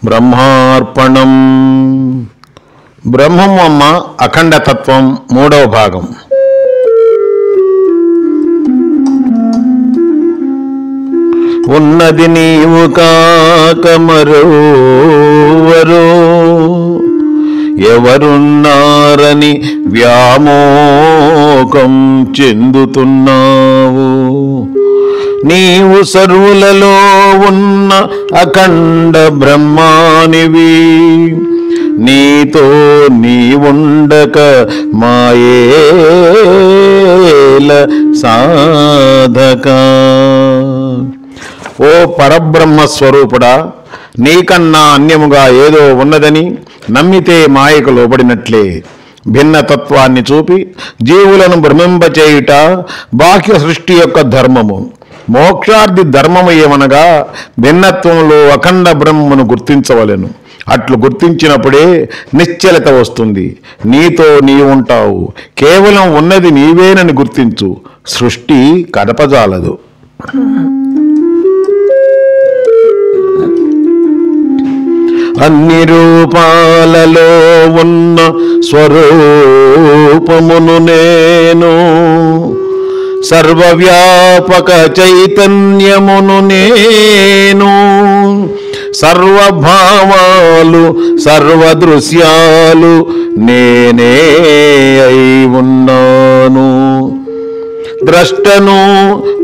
బ్రహ్మార్పణం. బ్రహ్మం అమ్మ అఖండతత్వం మూడవ భాగం. ఉన్నది నీవు కాక మరోవరో ఎవరున్నారని వ్యామోకం చెందుతున్నావు. నీవు సర్వులలో ఉన్న అఖండ బ్రహ్మానివి. నీతో నీవుండక మాయేల సాధక. ఓ పరబ్రహ్మ స్వరూపుడా, నీకన్నా అన్యముగా ఏదో ఉన్నదని నమ్మితే మాయకు లోబడినట్లే. భిన్నతత్వాన్ని చూపి జీవులను భ్రమింపచేయుట బాహ్య సృష్టి యొక్క ధర్మము. మోక్షార్థి ధర్మము ఏమనగా భిన్నత్వంలో అఖండ బ్రహ్మను గుర్తించవలెను. అట్లు గుర్తించినప్పుడే నిశ్చలత వస్తుంది. నీతో నీవుంటావు. కేవలం ఉన్నది నీవేనని గుర్తించు. సృష్టి కదపజాలదు. అన్ని రూపాలలో ఉన్న స్వరూపమును నేను. సర్వవ్యాపక చైతన్యమును నేను. సర్వభావాలు సర్వదృశ్యాలు నేనే అయి ఉన్నాను. ద్రష్టను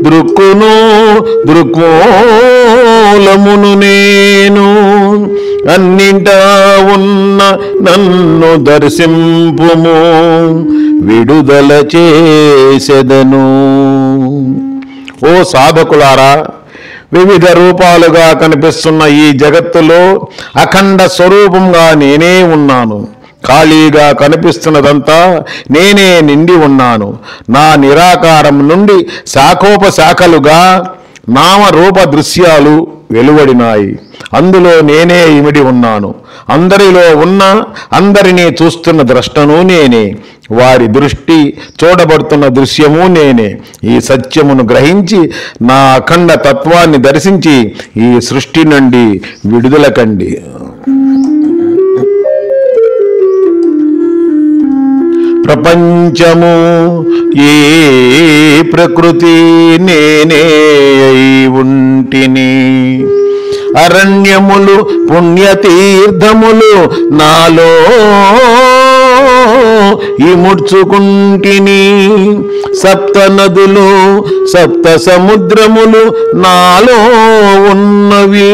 దృక్కును దృక్మూలమును నేను. అన్నింటా ఉన్న నన్ను దర్శింపుము, విడుదల చేసెదను. ఓ సాధకులారా, వివిధ రూపాలుగా కనిపిస్తున్న ఈ జగత్తులో అఖండ స్వరూపంగా నేనే ఉన్నాను. ఖాళీగా కనిపిస్తున్నదంతా నేనే నిండి ఉన్నాను. నా నిరాకారం నుండి శాఖోపశాఖలుగా నామరూప దృశ్యాలు వెలువడినాయి. అందులో నేనే ఇమిడి ఉన్నాను. అందరిలో ఉన్న అందరినీ చూస్తున్న ద్రష్టను నేనే. వారి దృష్టి చూడబడుతున్న దృశ్యము నేనే. ఈ సత్యమును గ్రహించి నా అఖండ తత్వాన్ని దర్శించి ఈ సృష్టి నుండి విడుదల కండి. ప్రపంచము ఏ ప్రకృతి నేనే అయి ఉంటిని. అరణ్యములు పుణ్యతీర్థములు నాలో ఇముడ్చుకుంటిని. సప్త నదులు సప్త సముద్రములు నాలో ఉన్నవి.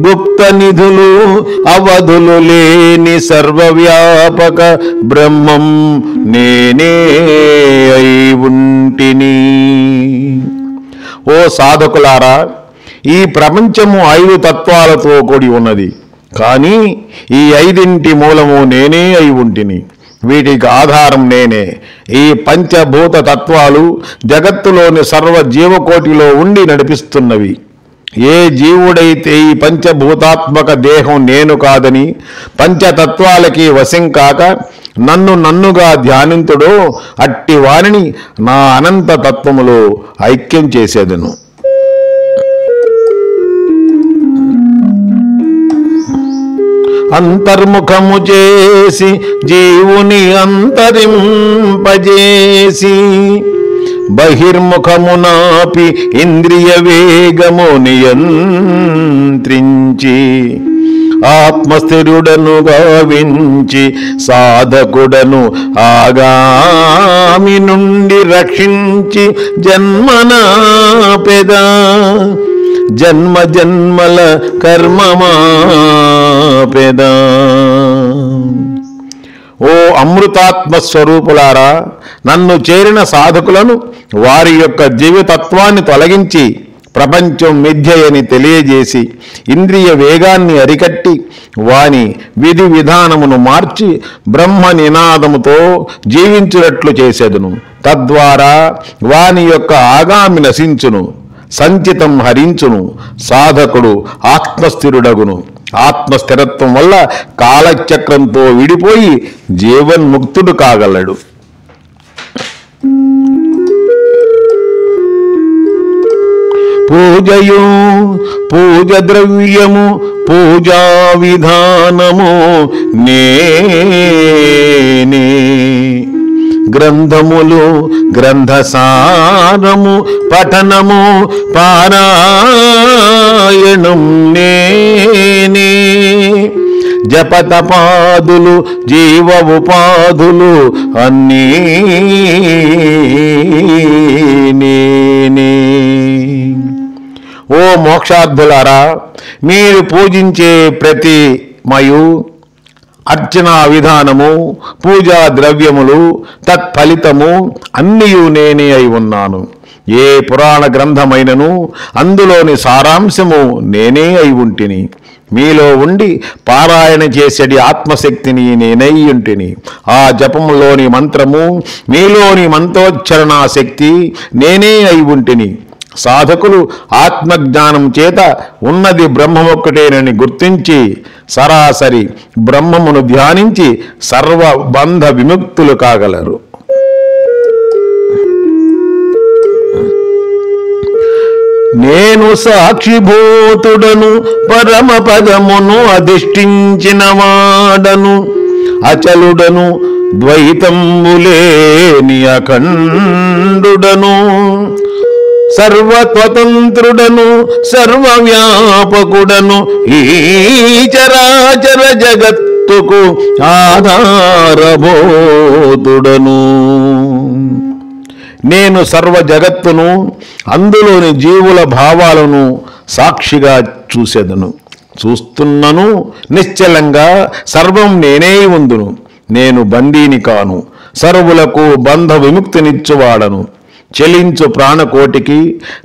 గుప్త నిధులు అవధులు లేని సర్వవ్యాపక బ్రహ్మం నేనే అయి ఉంటిని. ఓ సాధకులారా, ఈ ప్రపంచము 5 తత్వాలతో కూడి ఉన్నది. కానీ ఈ 5 మూలము నేనే అయి ఉంటిని. వీటికి ఆధారం నేనే. ఈ పంచభూత తత్వాలు జగత్తులోని సర్వ జీవకోటిలో ఉండి నడిపిస్తున్నవి. ఏ జీవుడైతే ఈ పంచభూతాత్మక దేహం నేను కాదని పంచతత్వాలకి వశం కాక నన్నుగా ధ్యానింతుడో అట్టి వారిని నా అనంత తత్వములో ఐక్యం చేసేదను. అంతర్ముఖము చేసి జీవుని అంతరింపజేసి బహిర్ముఖమునాపి ఇంద్రియ వేగము నియంత్రించి ఆత్మస్థిరుడను గావించి సాధకుడను ఆగామి నుండి రక్షించి జన్మనాపెదా. జన్మ జన్మల కర్మమాపెదా. ఓ అమృతాత్మ స్వరూపులారా, నన్ను చేరిన సాధకులను వారి యొక్క జీవితత్వాన్ని తొలగించి ప్రపంచం మిథ్యయని తెలియజేసి ఇంద్రియ వేగాన్ని అరికట్టి వాని విధి విధానమును మార్చి బ్రహ్మ నినాదముతో జీవించునట్లు చేసేదును. తద్వారా వాని యొక్క ఆగామి నశించును, సంచితం హరించును. సాధకుడు ఆత్మస్థిరుడగును. ఆత్మస్థిరత్వం వల్ల కాలచక్రంతో విడిపోయి జీవన్ముక్తుడు కాగలడు. పూజయు పూజ ద్రవ్యము పూజా విధానము నేనే గ్రంథములు గ్రంథసారము పఠనము పారాయణం నేనే జపతపాదులు జీవ ఉపాధులు అన్నీ నేనే. ఓ మోక్షార్థులారా, మీరు పూజించే ప్రతి మయు అర్చనా విధానము పూజా ద్రవ్యములు తత్ఫలితము అన్నియు నేనే అయి ఉన్నాను. ఏ పురాణ గ్రంథమైనను అందులోని సారాంశము నేనే అయి ఉంటిని. మీలో ఉండి పారాయణ చేసేటి ఆత్మశక్తిని నేనై ఉంటిని. ఆ జపములోని మంత్రము మీలోని మంత్రోచ్చరణా శక్తి నేనే అయి ఉంటిని. సాధకులు ఆత్మజ్ఞానం చేత ఉన్నది బ్రహ్మమొక్కటేనని గుర్తించి సరాసరి బ్రహ్మమును ధ్యానించి సర్వబంధ విముక్తులు కాగలరు. నేను సాక్షిభూతుడను పరమ పదమును అధిష్ఠించిన వాడను అచలుడను ద్వైతంబులేని అఖండుడను సర్వస్వతంత్రుడను సర్వవ్యాపకుడను ఈ చరాచర జగత్తుకు ఆధారభూతుడను. నేను సర్వ జగత్తును అందులోని జీవుల భావాలను సాక్షిగా చూసేదను, చూస్తున్నను. నిశ్చలంగా సర్వం నేనే ఉందును. నేను బందీని కాను, సర్వులకు బంధ విముక్తినిచ్చువాడను. చెలించు ప్రాణకోటికి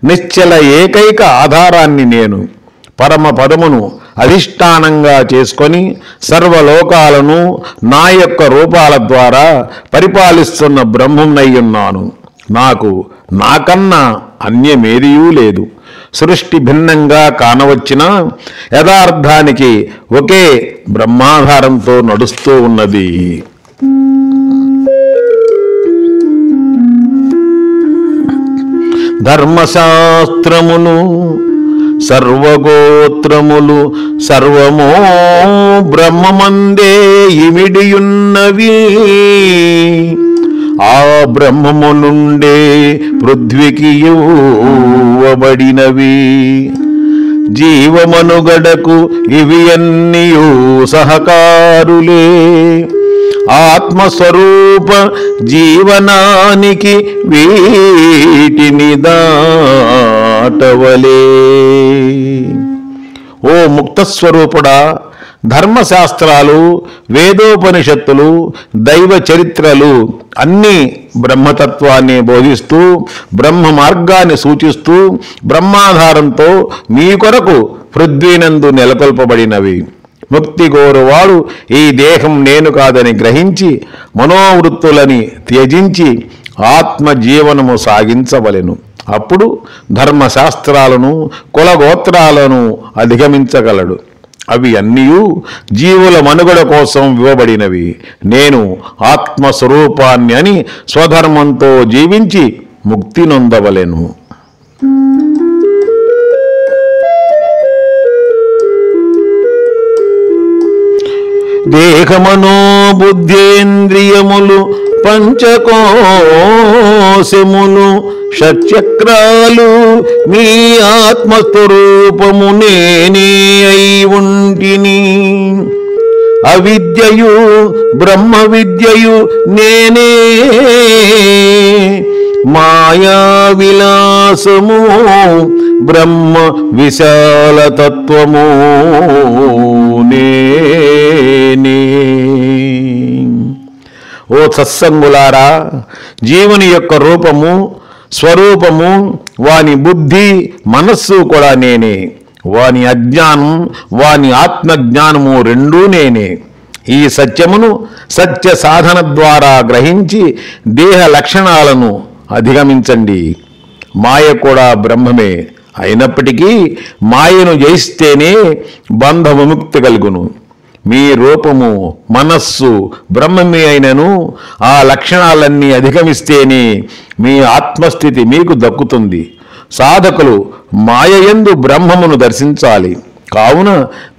నిశ్చల ఏకైక ఆధారాన్ని నేను. పరమ పదమును అధిష్టానంగా చేసుకొని సర్వలోకాలను నా యొక్క రూపాల ద్వారా పరిపాలిస్తున్న బ్రహ్మన్నయ్యున్నాను. నాకు నాకన్నా అన్యమేదియూ లేదు. సృష్టి భిన్నంగా కానవచ్చినా యథార్థానికి ఒకే బ్రహ్మాధారంతో నడుస్తూ ఉన్నది. ధర్మశాస్త్రమును సర్వగోత్రములు సర్వమో బ్రహ్మమందే ఇమిడియున్నవి. ఆ బ్రహ్మము నుండే పృథ్వీకి ఇవ్వబడినవి. జీవమనుగడకు ఇవి అన్నియు సహకారులే. ఆత్మస్వరూప జీవనానికి వీటిని దాటవలే. ఓ ముక్తస్వరూపుడా, ధర్మశాస్త్రాలు వేదోపనిషత్తులు దైవ చరిత్రలు అన్నీ బ్రహ్మతత్వాన్ని బోధిస్తూ బ్రహ్మ మార్గాన్ని సూచిస్తూ బ్రహ్మాధారంతో మీ కొరకు పృథ్వీనందు నెలకొల్పబడినవి. ముక్తి కోరువాడు ఈ దేహం నేను కాదని గ్రహించి మనోవృత్తులని త్యజించి ఆత్మజీవనము సాగించవలెను. అప్పుడు ధర్మశాస్త్రాలను కులగోత్రాలను అధిగమించగలడు. అవి అన్నీయూ జీవుల మనుగడ కోసం ఇవ్వబడినవి. నేను ఆత్మస్వరూపాన్ని అని స్వధర్మంతో జీవించి ముక్తి నొందవలెను. దేహమనో బుద్ధేంద్రియములు పంచకోశములు షట్చక్రాలు మీ ఆత్మస్వరూపము నేనే అయి ఉంటిని. అవిద్యయు బ్రహ్మ విద్యయు నేనే. మాయా విలాసము బ్రహ్మ విశాలతత్వము నేనే. ఓ సత్సంగులారా, జీవుని యొక్క రూపము స్వరూపము వాని బుద్ధి మనస్సు కూడా నేనే. వాని అజ్ఞానం వాని ఆత్మజ్ఞానము రెండూ నేనే. ఈ సత్యమును సత్య సాధన ద్వారా గ్రహించి దేహ లక్షణాలను అధిగమించండి. మాయ కూడా బ్రహ్మమే అయినప్పటికీ మాయను జయిస్తేనే బంధ విముక్తి కలుగును. మీ రూపము మనస్సు బ్రహ్మమే అయినను ఆ లక్షణాలన్నీ అధిగమిస్తేనే మీ ఆత్మస్థితి మీకు దక్కుతుంది. సాధకులు మాయయందు బ్రహ్మమును దర్శించాలి. కావున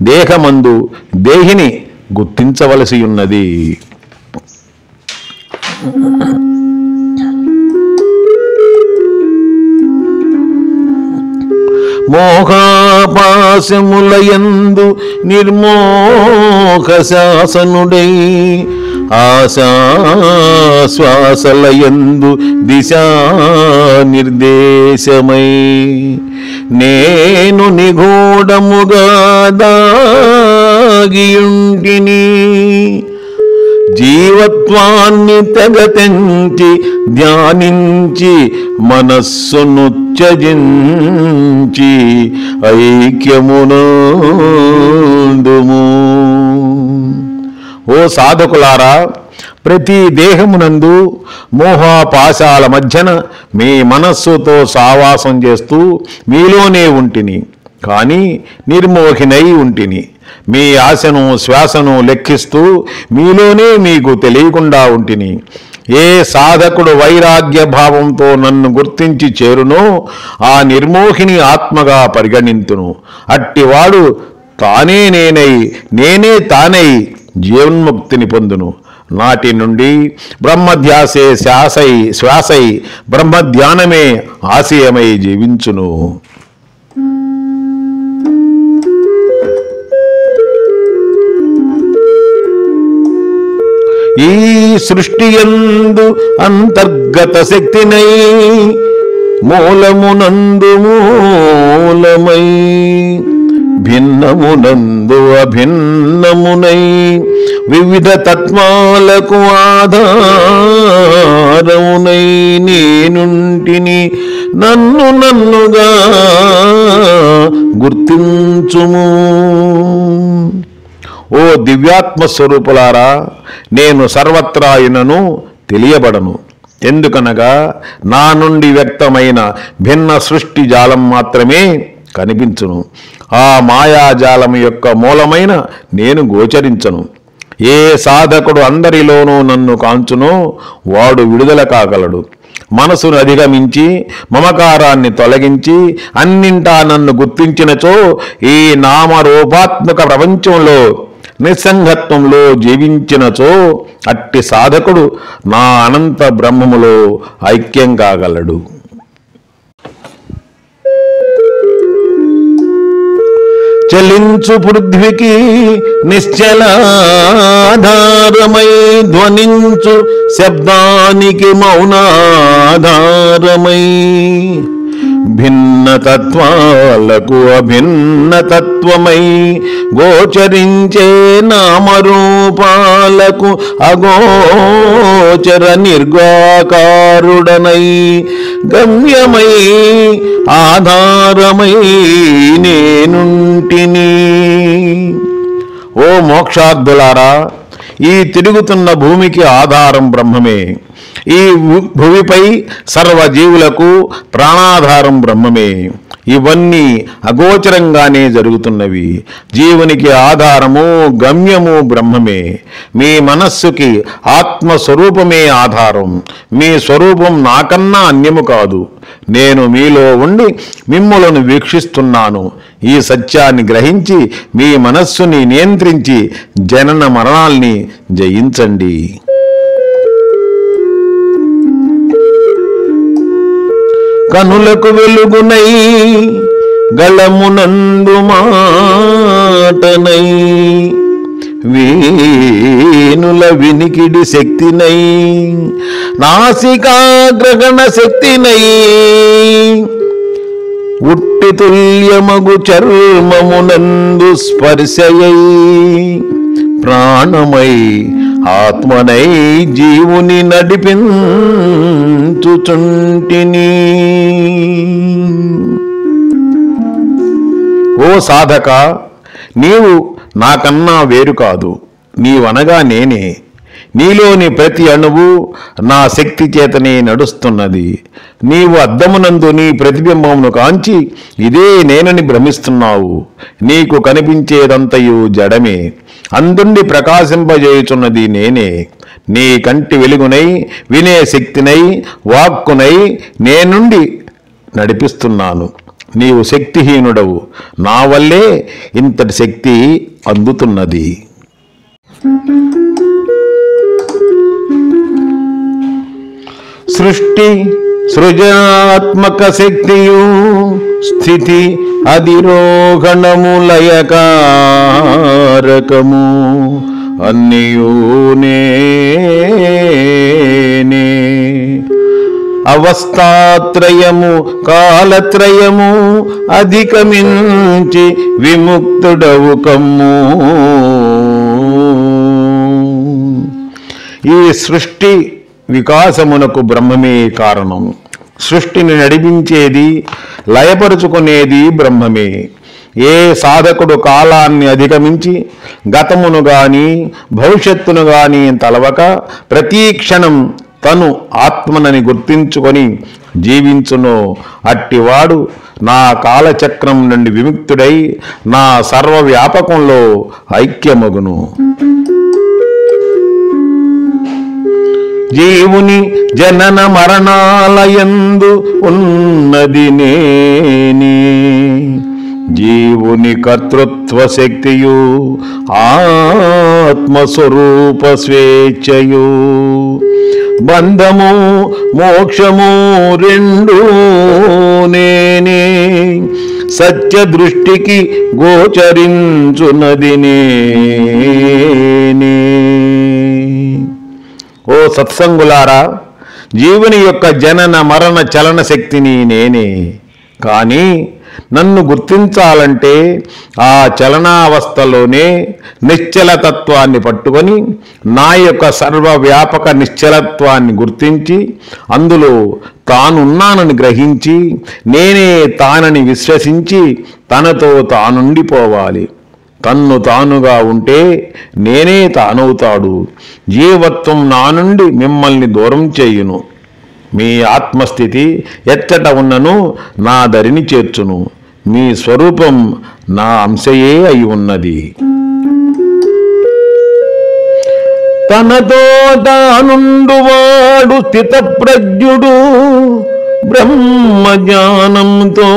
దేహమందు దేహిని గుర్తించవలసి ఉన్నది. మోహాపాశములయందు నిర్మోహ శాసనుడై ఆశాశ్వాసలయందు దిశా నిర్దేశమై నేను నిగూఢముగా దాగియుంటిని జీవత్వాన్ని తెగతెంచి ధ్యానించి మనస్సును త్యజించి ఐక్యమునందుము. ఓ సాధకులారా, ప్రతి దేహమునందు మోహాపాశాల మధ్యన మీ మనస్సుతో సావాసం చేస్తూ మీలోనే ఉంటిని, కానీ నిర్మోహినై ఉంటిని. మీ ఆశను శ్వాసను లెక్కిస్తూ మీలోనే మీకు తెలియకుండా ఉంటిని. ఏ సాధకుడు వైరాగ్య భావంతో నన్ను గుర్తించి చేరునో ఆ నిర్మోహిని ఆత్మగా పరిగణింతును. అట్టివాడు తానే నేనై నేనే తానై జీవన్ముక్తిని పొందును. నాటి నుండి బ్రహ్మధ్యాసే శ్వాసై బ్రహ్మధ్యానమే ఆశయమై జీవించును. ఈ సృష్టియందు అంతర్గత శక్తినై మూలమునందు మూలమై భిన్నమునందు అభిన్నమునై వివిధ తత్వాలకు ఆధారమునై నేనుంటిని. నన్నుగా గుర్తించుము. ఓ దివ్యాత్మ స్వరూపులారా, నేను సర్వత్రాయునను తెలియబడను. ఎందుకనగా నా నుండి వ్యక్తమైన భిన్న సృష్టి జాలం మాత్రమే కనిపించును. ఆ మాయాజాలం యొక్క మూలమైన నేను గోచరించను. ఏ సాధకుడు అందరిలోనూ నన్ను కాంచునో వాడు విడుదల కాగలడు. మనసును అధిగమించి మమకారాన్ని తొలగించి అన్నింటా నన్ను గుర్తించినచో ఈ నామరూపాత్మక ప్రపంచంలో నిస్సంగత్వంలో జీవించినచో అట్టి సాధకుడు నా అనంత బ్రహ్మములో ఐక్యం కాగలడు. చలించు పృథ్వికి నిశ్చలాధారమై ధ్వనించు శబ్దానికి మౌనాధారమై భిన్న తత్వాలకు అభిన్న తత్వమై గోచరించే నామరూపాలకు అగోచర నిర్గాకారుడనై గమ్యమై ఆధారమై నేనుంటిని. ఓ మోక్షార్థులారా, ఈ తిరుగుతున్న భూమికి ఆధారం బ్రహ్మమే. ఈ భూమిపై సర్వజీవులకు ప్రాణాధారం బ్రహ్మమే. ఇవన్నీ అగోచరంగానే జరుగుతున్నవి. జీవునికి ఆధారము గమ్యము బ్రహ్మమే. మీ మనస్సుకి ఆత్మస్వరూపమే ఆధారం. మీ స్వరూపం నాకన్నా అన్యము కాదు. నేను మీలో ఉండి మిమ్ములను వీక్షిస్తున్నాను. ఈ సత్యాన్ని గ్రహించి మీ మనస్సుని నియంత్రించి జనన మరణాల్ని జయించండి. కనులకు వెలుగునై గళమునందు మాటనై వీనుల వినికిడి శక్తినై నాసికాగ్రగణ శక్తినై ఉట్టి తుల్యమగు చర్మమునందు స్పర్శయై ప్రాణమై ఆత్మనై జీవుని నడిపించుచుంటిని. ఓ సాధక, నీవు నాకన్నా వేరు కాదు. నీవనగా నేనే. నీలోని ప్రతి అణువు నా శక్తి చేతనే నడుస్తున్నది. నీవు అద్దమునందు నీ ప్రతిబింబమును కాంచి ఇదే నేనని భ్రమిస్తున్నావు. నీకు కనిపించేదంతయు జడమే. అందుండి ప్రకాశింపజేయుచున్నది నేనే. నీ కంటి వెలుగునై వినే శక్తినై వాక్కునై నేనుండి నడిపిస్తున్నాను. నీవు శక్తిహీనుడవు, నా వల్లే ఇంతటి శక్తి అందుతున్నది. సృష్టి సృజనాత్మక శక్తియు స్థితి అధిరోహణము లయకారకము అన్నియు నేనే. అవస్థాత్రయము కాలత్రయము అధిగమించి విముక్తుడవు కమ్ము. ఈ సృష్టి వికాసమునకు బ్రహ్మమే కారణం. సృష్టిని నడిపించేది, లయపరుచుకునేది బ్రహ్మమే. ఏ సాధకుడు కాలాన్ని అధిగమించి గతమును గాని భవిష్యత్తును గాని తలవక ప్రతి క్షణం తను ఆత్మనని గుర్తించుకొని జీవించునో అట్టివాడు నా కాలచక్రం నుండి విముక్తుడై నా సర్వవ్యాపకంలో ఐక్యమగును. జీవుని జనన మరణాలయందు ఉన్నది నేనే. జీవుని కర్తృత్వ శక్తియు ఆత్మస్వరూప స్వేచ్ఛయు బంధము మోక్షము రెండు నేనే. సత్య దృష్టికి గోచరించునది నేనే. ఓ సత్సంగులారా, జీవుని యొక్క జనన మరణ చలన శక్తిని నేనే. కానీ నన్ను గుర్తించాలంటే ఆ చలనావస్థలోనే నిశ్చలతత్వాన్ని పట్టుకొని నా యొక్క సర్వవ్యాపక నిశ్చలత్వాన్ని గుర్తించి అందులో తానున్నానని గ్రహించి నేనే తానని విశ్వసించి తనతో తానుండిపోవాలి. తన్ను తానుగా ఉంటే నేనే తానవుతాడు. జీవత్వం నా నుండి మిమ్మల్ని దూరం చేయును. మీ ఆత్మస్థితి ఎచ్చట ఉన్నను నా దరిని చేర్చును. మీ స్వరూపం నా అంశయే అయి ఉన్నది. తనతో తానుండువాడు స్థితప్రజ్ఞుడు. బ్రహ్మ జ్ఞానంతో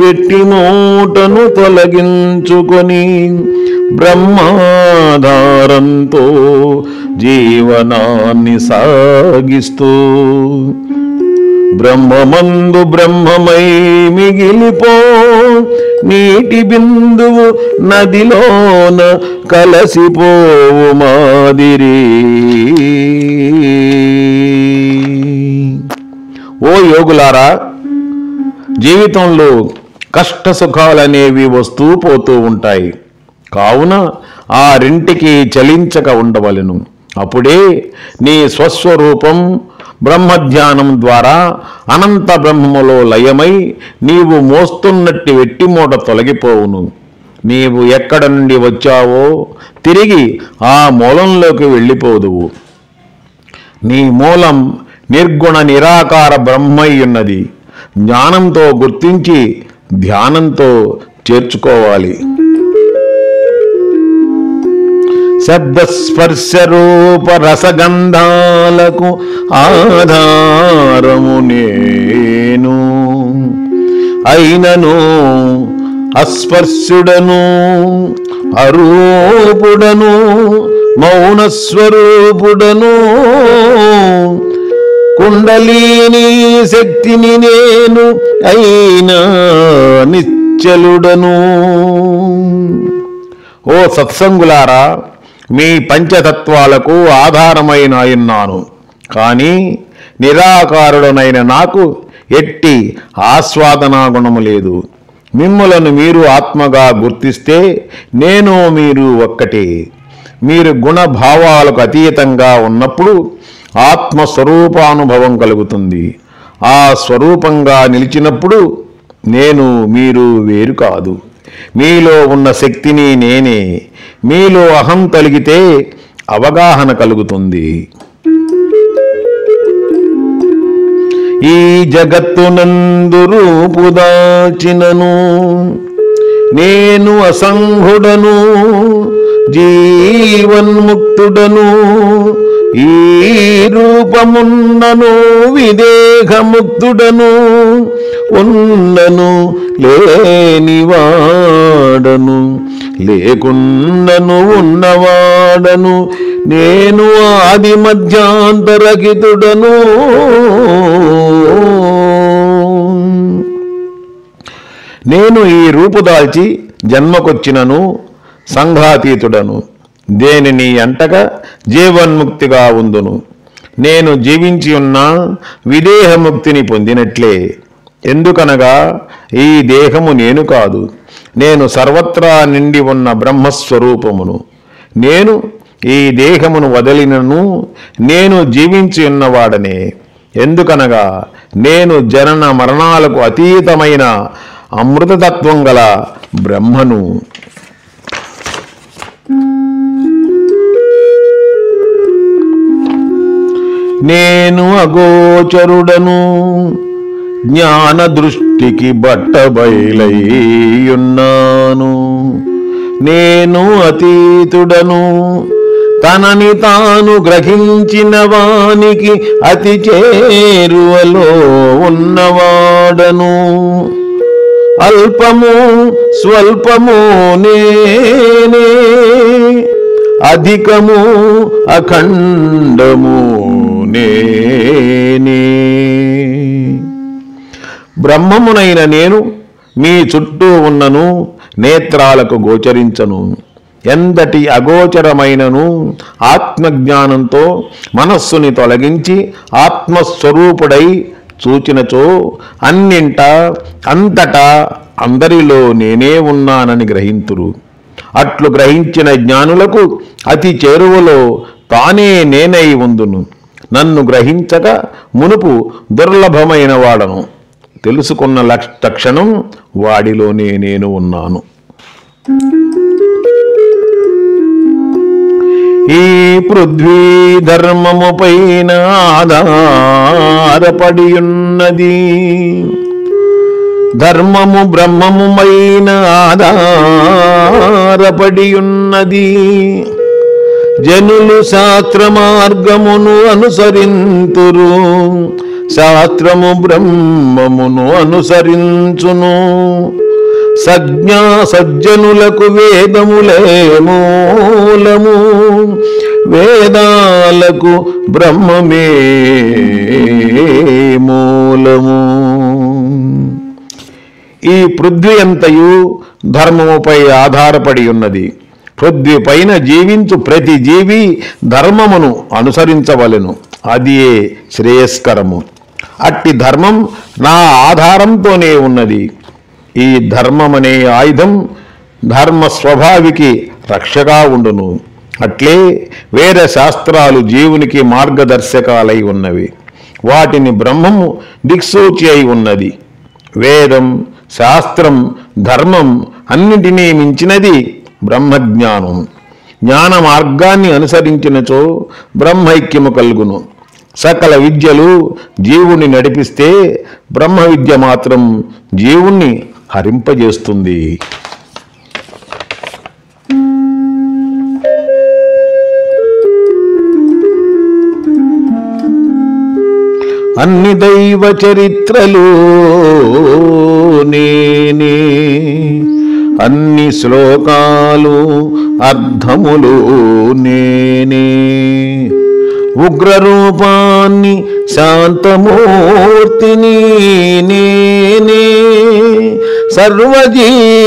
వెట్టి మూటను తొలగించుకొని బ్రహ్మాధారంతో జీవనాన్ని సాగిస్తూ బ్రహ్మమందు బ్రహ్మమై మిగిలిపో. నీటి బిందువు నదిలోన కలసిపోవు మాదిరి. ఓ యోగులారా, జీవితంలో కష్ట సుఖాలనేవి వస్తూ పోతూ ఉంటాయి. కావున ఆ రెంటికి చలించక ఉండవలెను. అప్పుడే నీ స్వస్వరూపం బ్రహ్మధ్యానం ద్వారా అనంత బ్రహ్మములో లయమై నీవు మోస్తున్నట్టి వెట్టిమూట తొలగిపోవును. నీవు ఎక్కడ నుండి వచ్చావో తిరిగి ఆ మూలంలోకి వెళ్ళిపోదువు. నీ మూలం నిర్గుణ నిరాకార బ్రహ్మయ్యున్నది. జ్ఞానంతో గుర్తించి ధ్యానంతో చేర్చుకోవాలి. శబ్దస్పర్శ రూప రసగంధాలకు ఆధారము నేను అయినను అస్పర్శుడను అరూపుడను మౌనస్వరూపుడను. కుండలిని శక్తిని నేను అయినా నిశ్చలుడను. ఓ సత్సంగులారా, మీ పంచతత్వాలకు ఆధారమైన ఉన్నాను. కానీ నిరాకారుడనైన నాకు ఎట్టి ఆస్వాదనా గుణము లేదు. మిమ్ములను మీరు ఆత్మగా గుర్తిస్తే నేను మీరు ఒక్కటే. మీరు గుణభావాలకు అతీతంగా ఉన్నప్పుడు ఆత్మస్వరూపానుభవం కలుగుతుంది. ఆ స్వరూపంగా నిలిచినప్పుడు నేను మీరు వేరు కాదు. మీలో ఉన్న శక్తిని నేనే. మీలో అహం కలిగితే అవగాహన కలుగుతుంది. ఈ జగత్తునందు రూపుదాచినను నేను అసంగుడను జీవన్ముక్తుడను ఈ రూపమున్నను విదేహముక్తుడను ఉన్నను లేనివాడను లేకున్నను ఉన్నవాడను నేను ఆది మధ్యాంతరహితుడను నేను ఈ రూపుదాల్చి జన్మకొచ్చినను సంఘాతీతుడను దేనిని అంటగా జీవన్ముక్తిగా ఉందును నేను జీవించి ఉన్న విదేహముక్తిని పొందినట్లే ఎందుకనగా ఈ దేహము నేను కాదు నేను సర్వత్రా నిండి ఉన్న బ్రహ్మస్వరూపమును నేను ఈ దేహమును వదిలినను నేను జీవించి ఉన్నవాడనే ఎందుకనగా నేను జనన మరణాలకు అతీతమైన అమృతతత్వం గల బ్రహ్మను నేను అగోచరుడను జ్ఞాన దృష్టికి బట్టబయలయ్యున్నాను నేను అతీతుడను తనని తాను గ్రహించిన వానికి అతి చేరువలో ఉన్నవాడను అల్పము స్వల్పము నేనే అధికము అఖండము నేనే బ్రహ్మమునైన నేను మీ చుట్టూ ఉన్నను నేత్రాలకు గోచరించను ఎంతటి అగోచరమైనను ఆత్మజ్ఞానంతో మనస్సుని తొలగించి ఆత్మస్వరూపుడై చూచినచో అన్నింట అంతటా అందరిలో నేనే ఉన్నానని గ్రహింతురు అట్లు గ్రహించిన జ్ఞానులకు అతి చేరువలో తానే నేనై ఉందును నన్ను గ్రహించక మునుపు దుర్లభమైన వాడను తెలుసుకున్న తక్షణం వాడిలోనే నేను ఉన్నాను ఈ పృథ్వీ ధర్మము పైన ఆధారపడి ఉన్నది ధర్మము బ్రహ్మముమైన ఆధారపడి ఉన్నది జనులు శాస్త్ర మార్గమును అనుసరింతురు శాస్త్రము బ్రహ్మమును అనుసరించును సజ్జనులకు వేదములే మూలము వేదాలకు బ్రహ్మమే మూలము ఈ పృథ్వీ అంతయు ధర్మముపై ఆధారపడి ఉన్నది పృథ్వీ పైన జీవించు ప్రతి జీవి ధర్మమును అనుసరించవలెను అది శ్రేయస్కరము అట్టి ధర్మం నా ఆధారంతోనే ఉన్నది ఈ ధర్మమనే ఆయుధం ధర్మ స్వభావికి రక్షగా ఉండును అట్లే వేద శాస్త్రాలు జీవునికి మార్గదర్శకాలై ఉన్నవి వాటిని బ్రహ్మము దిక్సూచి అయి ఉన్నది వేదం శాస్త్రం ధర్మం అన్నిటినీ మించినది బ్రహ్మజ్ఞానం జ్ఞాన మార్గాన్ని అనుసరించినచో బ్రహ్మైక్యము కలుగును సకల విద్యలు జీవుని నడిపిస్తే బ్రహ్మ విద్య మాత్రం జీవుణ్ణి హరింపజేస్తుంది అన్ని దైవ చరిత్రలు నేనే అన్ని శ్లోకాలు అర్థములు నేనే ఉగ్రరూపాన్ని శాంతమూర్తిని నేనే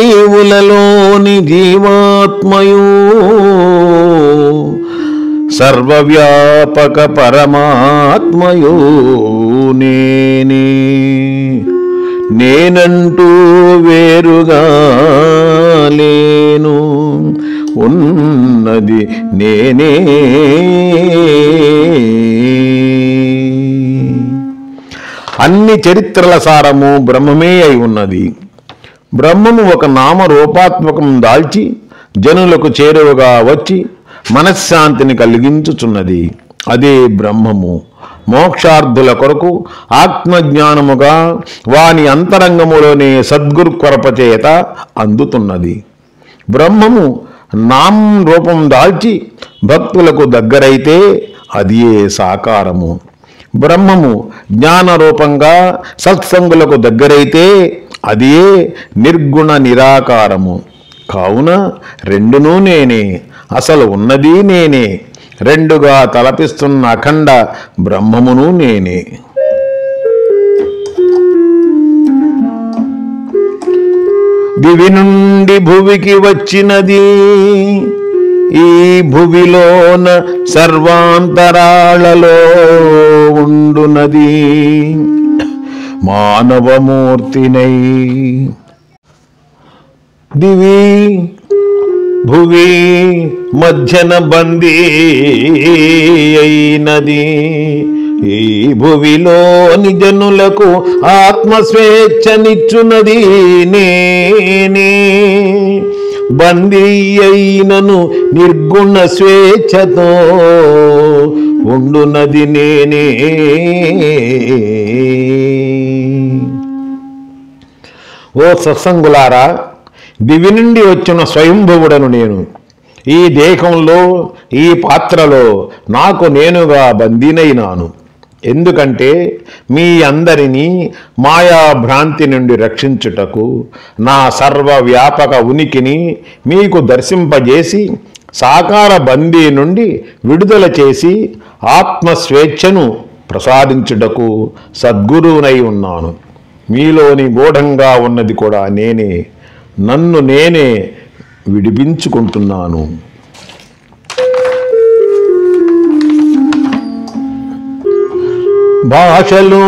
సర్వజీవులలోని జీవాత్మయు సర్వవ్యాపక పరమాత్మయు నేనే నేనంటూ వేరుగా లేను ఉన్నది నేనే అన్ని చరిత్రల సారము బ్రహ్మమే అయి ఉన్నది బ్రహ్మము ఒక నామరూపాత్మకం దాల్చి జనులకు చేరువగా వచ్చి మనశ్శాంతిని కలిగించుచున్నది అదే బ్రహ్మము మోక్షార్థుల కొరకు ఆత్మజ్ఞానముగా వాని అంతరంగములోనే సద్గురు కృపచేత అందుతున్నది బ్రహ్మము నామం రూపం దాల్చి భక్తులకు దగ్గరైతే అది ఏ సాకారము. బ్రహ్మము జ్ఞానరూపంగా సత్సంగులకు దగ్గరైతే అది నిర్గుణ నిరాకారము. కావున రెండునూ నేనే, అసలు ఉన్నది నేనే, రెండుగా తలపిస్తున్న అఖండ బ్రహ్మమును నేనే. దివి నుండి భువికి వచ్చినది, ఈ భువిలోన సర్వాంతరాళలో ఉండునది మానవమూర్తినై. దివి భువి మధ్యన బందీ అయినది, ఈ భువిలోని జనులకు ఆత్మస్వేచ్ఛనిచ్చునది నేనే. బందీ అయినను నిర్గుణ స్వేచ్ఛతో ఉండునది నేనే. ఓ సత్సంగులారా, దివి నుండి వచ్చిన స్వయంభువుడను నేను. ఈ దేహంలో, ఈ పాత్రలో నాకు నేనుగా బందీనైనాను. ఎందుకంటే మీ అందరినీ మాయాభ్రాంతి నుండి రక్షించుటకు నా సర్వవ్యాపక ఉనికిని మీకు దర్శింపజేసి సాకార బందీ నుండి విడుదల చేసి ఆత్మస్వేచ్ఛను ప్రసాదించుటకు సద్గురువునై ఉన్నాను. మీలోని గూఢంగా ఉన్నది కూడా నేనే. నన్ను నేనే విడిపించుకుంటున్నాను. భాషలు,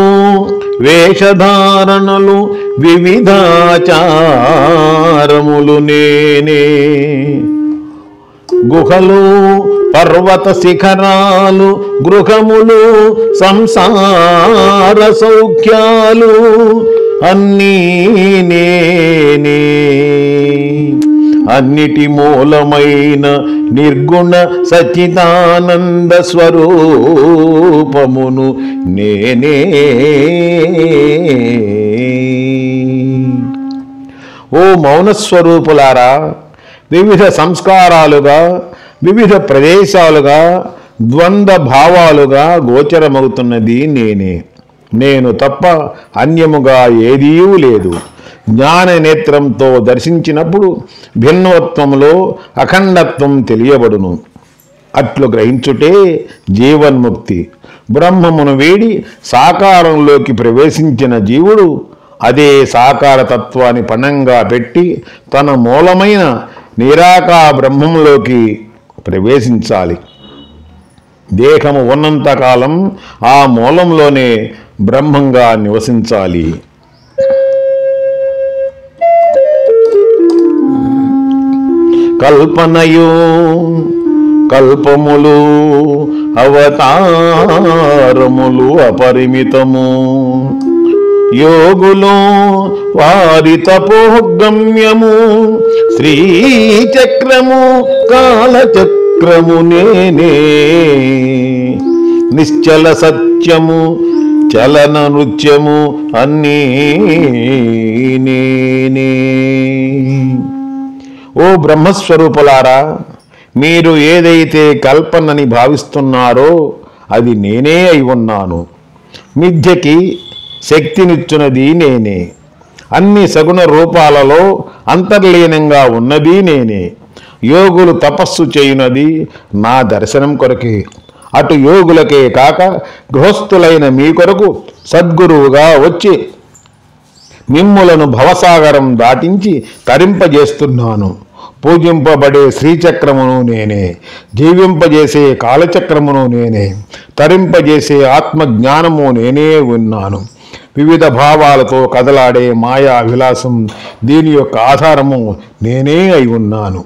వేషధారణలు, వివిధాచారములు నేనే. గుహలు, పర్వత శిఖరాలు, గృహములు, సంసార సౌఖ్యాలు అన్నీ నేనే. అన్నిటి మూలమైన నిర్గుణ సచ్చిదానంద స్వరూపమును నేనే. ఓ మౌనస్వరూపులారా, వివిధ సంస్కారాలుగా, వివిధ ప్రదేశాలుగా, ద్వంద్వ భావాలుగా గోచరమవుతున్నది నేనే. నేను తప్ప అన్యముగా ఏదీ లేదు. జ్ఞాన నేత్రంతో దర్శించినప్పుడు భిన్నత్వంలో అఖండత్వం తెలియబడును. అట్లు గ్రహించుటే జీవన్ముక్తి. బ్రహ్మమును వీడి సాకారంలోకి ప్రవేశించిన జీవుడు అదే సాకార తత్వాన్ని పణంగా పెట్టి తన మూలమైన నిరాకార బ్రహ్మంలోకి ప్రవేశించాలి. దేహము ఉన్నంతకాలం ఆ మూలంలోనే బ్రహ్మంగా నివసించాలి. కల్పనయు కల్పములు అవతారములు అపరిమితము. యోగులు వారి తపోగమ్యము శ్రీచక్రము కాలచక్రము నేనే. నిశ్చల సత్యము చలన నృత్యము అన్నీ నేనే. ఓ బ్రహ్మస్వరూపులారా, మీరు ఏదైతే కల్పనని భావిస్తున్నారో అది నేనే అయి ఉన్నాను. మిథ్యకి శక్తినిచ్చున్నది నేనే. అన్ని సగుణ రూపాలలో అంతర్లీనంగా ఉన్నది నేనే. యోగులు తపస్సు చేయునది నా దర్శనం కొరకే. అటు యోగులకే కాక గృహస్థులైన మీ కొరకు సద్గురువుగా వచ్చి మిమ్ములను భవసాగరం దాటించి తరింపజేస్తున్నాను. పూజింపబడే శ్రీచక్రమును నేనే, జీవింపజేసే కాలచక్రమును నేనే, తరింపజేసే ఆత్మజ్ఞానము నేనే ఉన్నాను. వివిధ భావాలతో కదలాడే మాయా విలాసం దీని యొక్క ఆధారము నేనే అయి ఉన్నాను.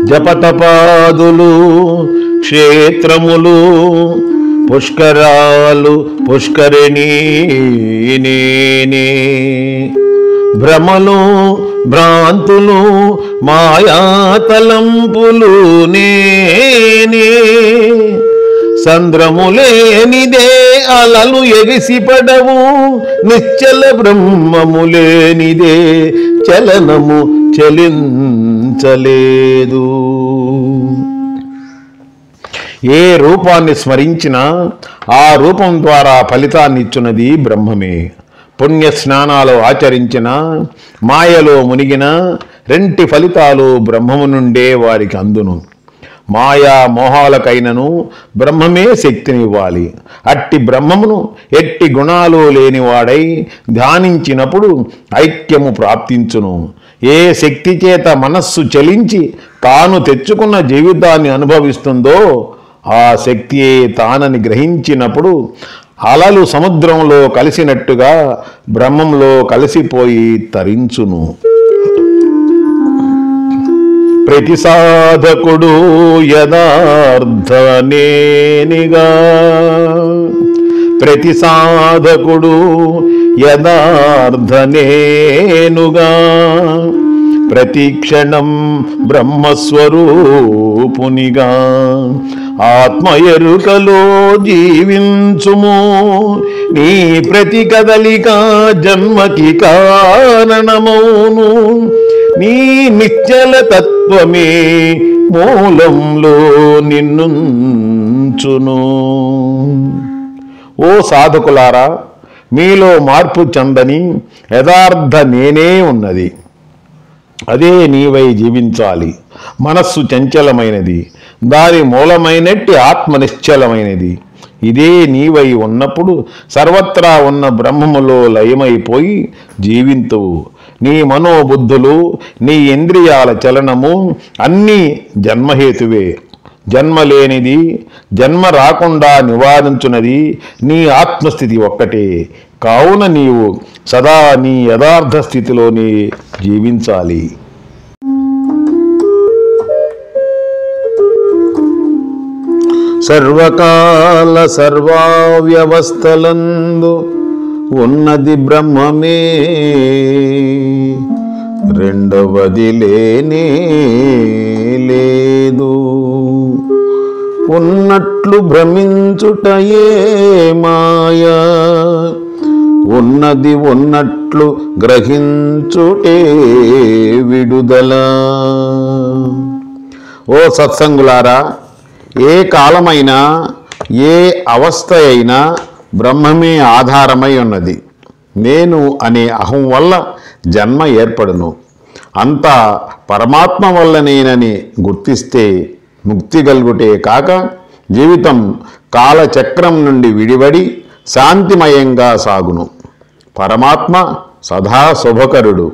జపతపాదులు, క్షేత్రములు, పుష్కరాలు, పుష్కరిణీ నేనే. భ్రమలు, భ్రాంతులు, మాయాతలంపులు నేనే. సంద్రములేనిదే అలలు ఎగిసిపడవు, నిశ్చల బ్రహ్మములేనిదే చలనము చలించు స్మరించలేదు. ఏ రూపాన్ని స్మరించినా ఆ రూపం ద్వారా ఫలితాన్ని ఇచ్చున్నది బ్రహ్మమే. పుణ్య స్నానాలు ఆచరించిన, మాయలో మునిగిన రెంటి ఫలితాలు బ్రహ్మము నుండే వారికి అందును. మాయా మోహాలకైనను బ్రహ్మమే శక్తినివ్వాలి. అట్టి బ్రహ్మమును ఎట్టి గుణాలు లేనివాడై ధ్యానించినప్పుడు ఐక్యము ప్రాప్తించును. ఏ శక్తి చేత మనస్సు చలించి తాను తెచ్చుకున్న జీవితాన్ని అనుభవిస్తుందో ఆ శక్తియే తానని గ్రహించినప్పుడు అలలు సముద్రంలో కలిసినట్టుగా బ్రహ్మంలో కలిసిపోయి తరించును. ప్రతి సాధకుడు యథార్థనేనిగా, ప్రతి సాధకుడు యథార్థనేనుగా, ప్రతి క్షణం బ్రహ్మస్వరూపునిగా ఆత్మ ఎరుకలో జీవించుము. నీ ప్రతి కదలిక జన్మకి కారణమౌను. నీ నిశ్చల తత్వమే మూలంలో నిన్నుంచును. ఓ సాధకులారా, మీలో మార్పు చెందని యథార్థ నేనే ఉన్నది. అదే నీవై జీవించాలి. మనస్సు చంచలమైనది, దాని మూలమైనట్టి ఆత్మ నిశ్చలమైనది. ఇదే నీవై ఉన్నప్పుడు సర్వత్రా ఉన్న బ్రహ్మములో లయమైపోయి జీవింతువు. నీ మనోబుద్ధులు, నీ ఇంద్రియాల చలనము అన్నీ జన్మహేతువే. జన్మ లేనిది, జన్మ రాకుండా నివారించున్నది నీ ఆత్మస్థితి ఒక్కటే. కావున నీవు సదా నీ యథార్థ స్థితిలోనే జీవించాలి. సర్వకాల సర్వావ్యవస్థలందు ఉన్నది బ్రహ్మమే, రెండవది లేనే లేదు. ఉన్నట్లు భ్రమించుటయే మాయా, ఉన్నది ఉన్నట్లు గ్రహించుటే విడుదల. ఓ సత్సంగులారా, ఏ కాలమైనా ఏ అవస్థ అయినా బ్రహ్మమే ఆధారమై ఉన్నది. నేను అనే అహం వల్ల జన్మ ఏర్పడును. అంతా పరమాత్మ వల్లనేనని గుర్తిస్తే ముక్తి కలుగుటే కాక జీవితం కాలచక్రం నుండి విడివడి శాంతిమయంగా సాగును. పరమాత్మ సదా శుభకరుడు.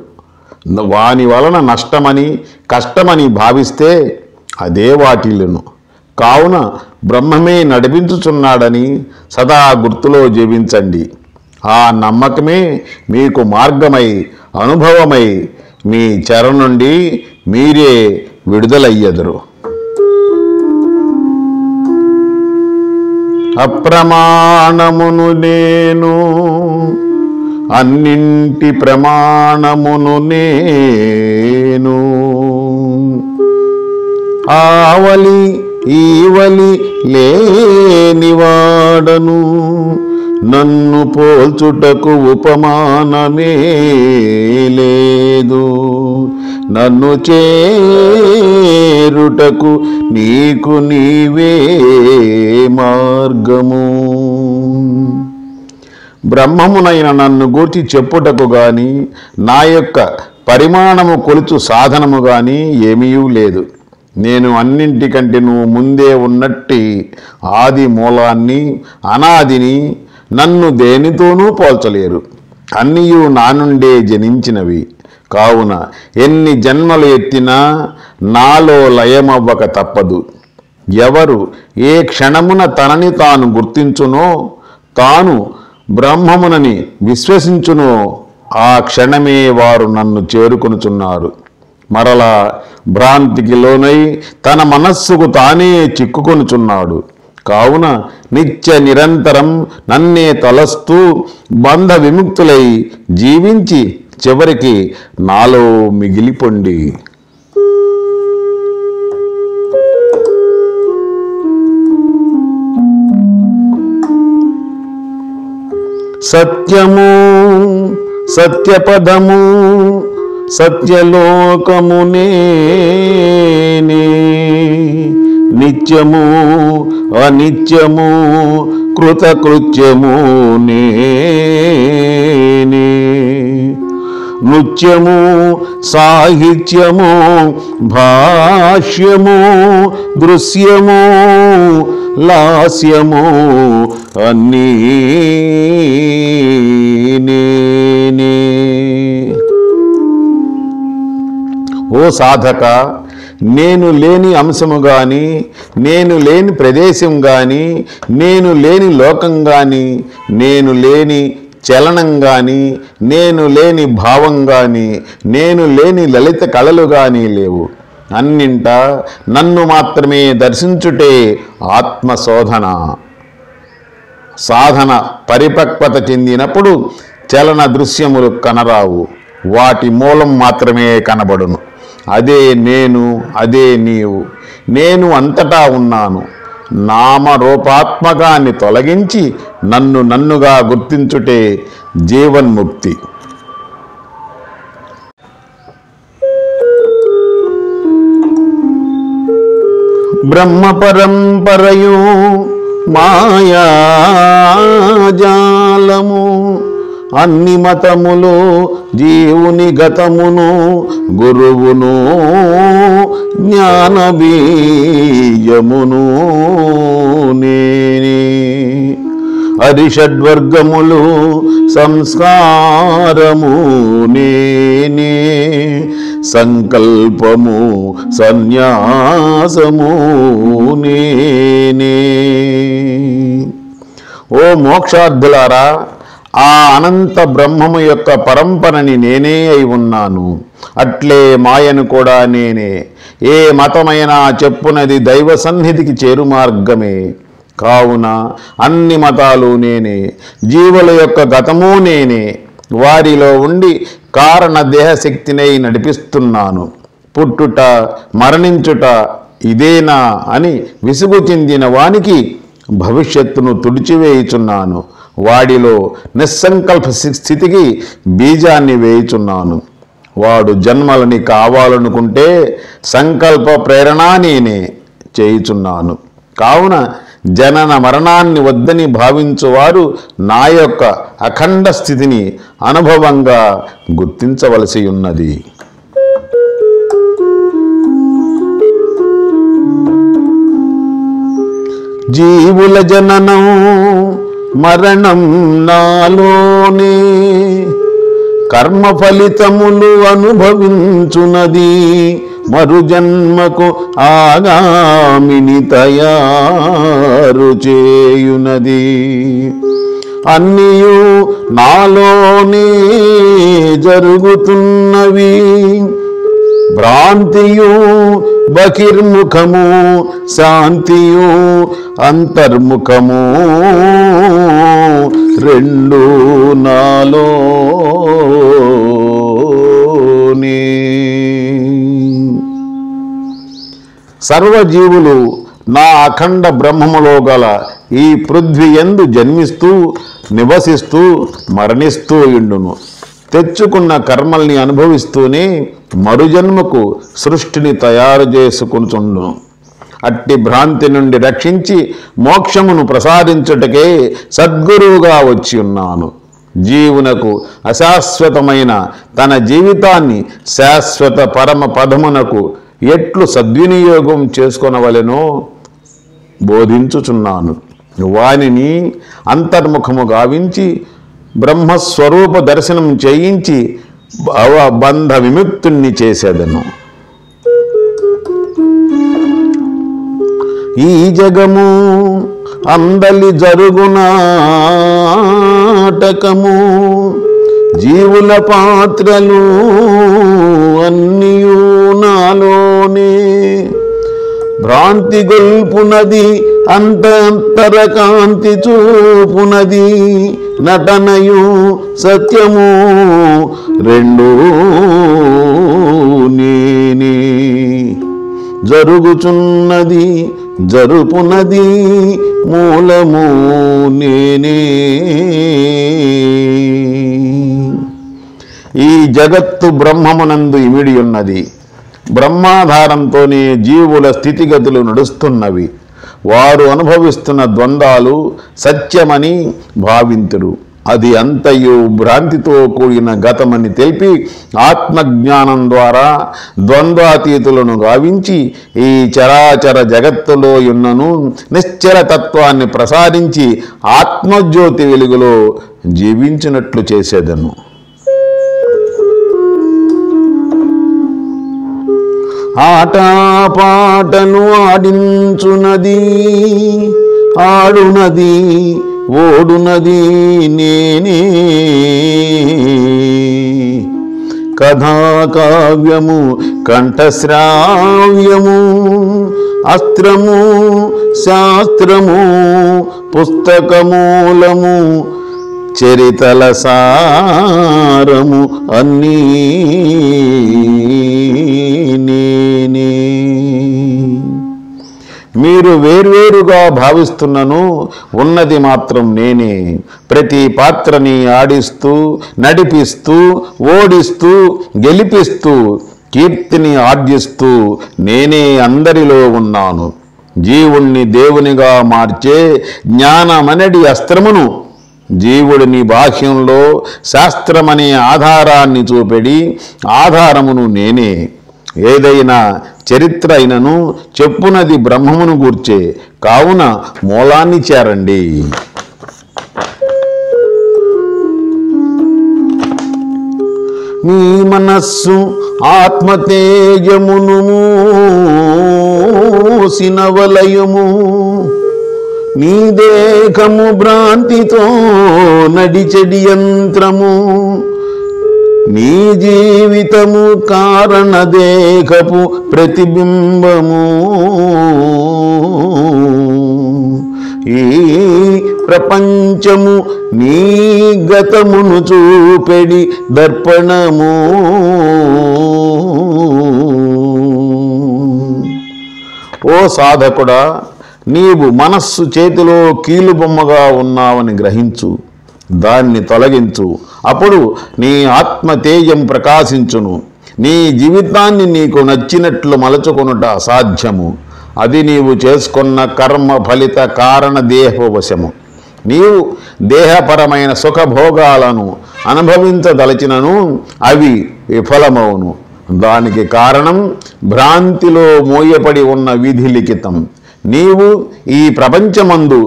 వాని వలన నష్టమని కష్టమని భావిస్తే అదే వాటిల్లును. కావున బ్రహ్మమే నడిపించుచున్నాడని సదా గుర్తులో జీవించండి. ఆ నమ్మకమే మీకు మార్గమై అనుభవమై మీ చెర నుండి మీరే విడుదలయ్యెదరు. అప్రమాణమును నేను, అన్నింటి ప్రమాణమును నేను, ఆవలి ఈవలి లేనివాడను, నన్ను పోల్చుటకు ఉపమానమే లేదు, నన్ను చేరుటకు నీకు నీవే మార్గము. బ్రహ్మమునైన నన్ను గూర్చి చెప్పుటకు గాని నా యొక్క పరిమాణము కొలుచు సాధనము గాని ఏమీ లేదు. నేను అన్నింటికంటే నువ్వు ముందే ఉన్నట్టి ఆది మూలాన్ని అనాదిని, నన్ను దేనితోనూ పోల్చలేరు. అన్నీయు నా నుండే జనించినవి. కావున ఎన్ని జన్మలు ఎత్తినా నాలో లయమవ్వక తప్పదు. ఎవరు ఏ క్షణమున తనని తాను గుర్తించునో, తాను బ్రహ్మమునని విశ్వసించునో ఆ క్షణమే వారు నన్ను చేరుకొనుచున్నారు. మరలా భ్రాంతికి లోనై తన మనస్సుకు తానే చిక్కుకొనుచున్నాడు. కావున నిత్య నిరంతరం నన్నే తలస్తూ బంధ విముక్తులై జీవించి చివరికి నాలో మిగిలిపొండి. సత్యము సత్యపదము సత్యలోకము నేనే, నిత్యము అనిత్యము కృతకృత్యము నేనే, నృత్యము సాహిత్యము భాష్యము దృశ్యము లాస్యము అన్నీ నేనే. ఓ సాధక, నేను లేని అంశము కానీ, నేను లేని ప్రదేశం కానీ, నేను లేని లోకం కానీ, నేను లేని చలనం కానీ, నేను లేని భావం కానీ, నేను లేని లలిత కళలు కానీ లేవు. అన్నింటా నన్ను మాత్రమే దర్శించుటే ఆత్మశోధన. సాధన పరిపక్వత చెందినప్పుడు చలన దృశ్యములు కనరావు, వాటి మూలం మాత్రమే కనబడును. అదే నేను, అదే నీవు. నేను అంతటా ఉన్నాను. నామరూపాత్మకాన్ని తొలగించి నన్ను నన్నుగా గుర్తించుటే జీవన్ముక్తి. బ్రహ్మ పరంపరయు మాయాజాలము, అన్ని మతములు జీవుని గతమును, గురువును జ్ఞానబీజమును నేనే. హరిషడ్వర్గములు సంస్కారము నేనే, సంకల్పము సన్యాసము నేనే. ఓ మోక్షార్థులారా, ఆ అనంత బ్రహ్మము యొక్క పరంపరని నేనే అయి ఉన్నాను. అట్లే మాయను కూడా నేనే. ఏ మతమైనా చెప్పునది దైవ సన్నిధికి చేరు మార్గమే. కావున అన్ని మతాలు నేనే, జీవుల యొక్క గతము నేనే. వారిలో ఉండి కారణ దేహశక్తినై నడిపిస్తున్నాను. పుట్టుట మరణించుట ఇదేనా అని విసుగు చెందిన వానికి భవిష్యత్తును తుడిచివేయుచున్నాను. వాడిలో నిస్సంకల్ప స్థితికి బీజాన్ని వేయుచున్నాను. వాడు జన్మలని కావాలనుకుంటే సంకల్ప ప్రేరణ నేనే చేయుచున్నాను. కావున జనన మరణాన్ని వద్దని భావించువారు నా యొక్క అఖండ స్థితిని అనుభవంగా గుర్తించవలసి ఉన్నది. జీవుల జననం మరణం నాలోనే, కర్మ ఫలితములు అనుభవించునది మరు జన్మకు ఆగామిని తయారు చేయునది. అన్నియు నాలోనే జరుగుతున్నవి, భ్రాంతియు బహిర్ముఖము, శాంతియు అంతర్ముఖము, రెండు నాలోనే. సర్వజీవులు నా అఖండ బ్రహ్మములో గల ఈ పృథ్వీ యందు జన్మిస్తూ నివసిస్తూ మరణిస్తూ ఇండును. తెచ్చుకున్న కర్మల్ని అనుభవిస్తూనే మరుజన్మకు సృష్టిని తయారు చేసుకుంటును. అట్టి భ్రాంతి నుండి రక్షించి మోక్షమును ప్రసాదించుటకే సద్గురువుగా వచ్చి ఉన్నాను. జీవునకు అశాశ్వతమైన తన జీవితాన్ని శాశ్వత పరమ పదమునకు ఎట్లు సద్వినియోగం చేసుకొనవలెనో బోధించుచున్నాను. వానిని అంతర్ముఖము గావించి బ్రహ్మస్వరూప దర్శనం చేయించి భవబంధ విముక్తుణ్ణి చేసేదను. ఈ జగము అందలి జరుగునాటకము, జీవుల పాత్రలు అన్నియు నాలోనే. భ్రాంతి గొల్పునది అంతర కాంతి చూపునది, నటనయు సత్యము రెండు నేనే. జరుగుచున్నది జరుపునది మూలము నేనే. ఈ జగత్తు బ్రహ్మమునందు ఇమిడి ఉన్నది. బ్రహ్మాధారంతోనే జీవుల స్థితిగతులు నడుస్తున్నవి. వారు అనుభవిస్తున్న ద్వంద్వాలు సత్యమని భావింతురు. అది అంతయు భ్రాంతితో కూడిన గతమని తెలిపి ఆత్మజ్ఞానం ద్వారా ద్వంద్వాతీతులను గావించి ఈ చరాచర జగత్తులో ఉన్నను నిశ్చల తత్వాన్ని ప్రసాదించి ఆత్మజ్యోతి వెలుగులో జీవించినట్లు చేసేదను. ఆటపాటలు ఆడించునది, ఆడునది, ఓడునది నేనే. కథాకావ్యము కంఠశ్రావ్యము, అస్త్రము శాస్త్రము పుస్తకమూలము, చరితల సారము అన్నీ నేనే. మీరు వేర్వేరుగా భావిస్తున్నను ఉన్నది మాత్రం నేనే. ప్రతి పాత్రని ఆడిస్తూ నడిపిస్తూ ఓడిస్తూ గెలిపిస్తూ కీర్తిని ఆర్జిస్తూ నేనే అందరిలో ఉన్నాను. జీవుణ్ణి దేవునిగా మార్చే జ్ఞానమనడి అస్త్రమును జీవుడిని బాహ్యంలో శాస్త్రమనే ఆధారాన్ని చూపెడి ఆధారమును నేనే. ఏదైనా చరిత్ర అయినను చెప్పునది బ్రహ్మమును గూర్చే. కావున మూలాన్ని చేరండి. నీ మనస్సు ఆత్మతేజమును మూసిన వలయము, నీ దేహము భ్రాంతితో నడిచెడి యంత్రము, నీ జీవితము కారణదేహపు ప్రతిబింబము. ఈ ప్రపంచము నీ గతమును చూపెడి దర్పణము. ఓ సాధకుడా, నీవు మనస్సు చేతిలో కీలుబొమ్మగా ఉన్నావని గ్రహించు. దాన్ని తొలగించు. అప్పుడు నీ ఆత్మతేజం ప్రకాశించును. నీ జీవితాన్ని నీకు నచ్చినట్లు మలచుకొనుట అసాధ్యము. అది నీవు చేసుకున్న కర్మ ఫలిత కారణ దేహవశము. నీవు దేహపరమైన సుఖభోగాలను అనుభవించదలచినను అవి విఫలమవును. దానికి కారణం భ్రాంతిలో మోయపడి ఉన్న విధి లిఖితం. నీవు ఈ ప్రపంచమందు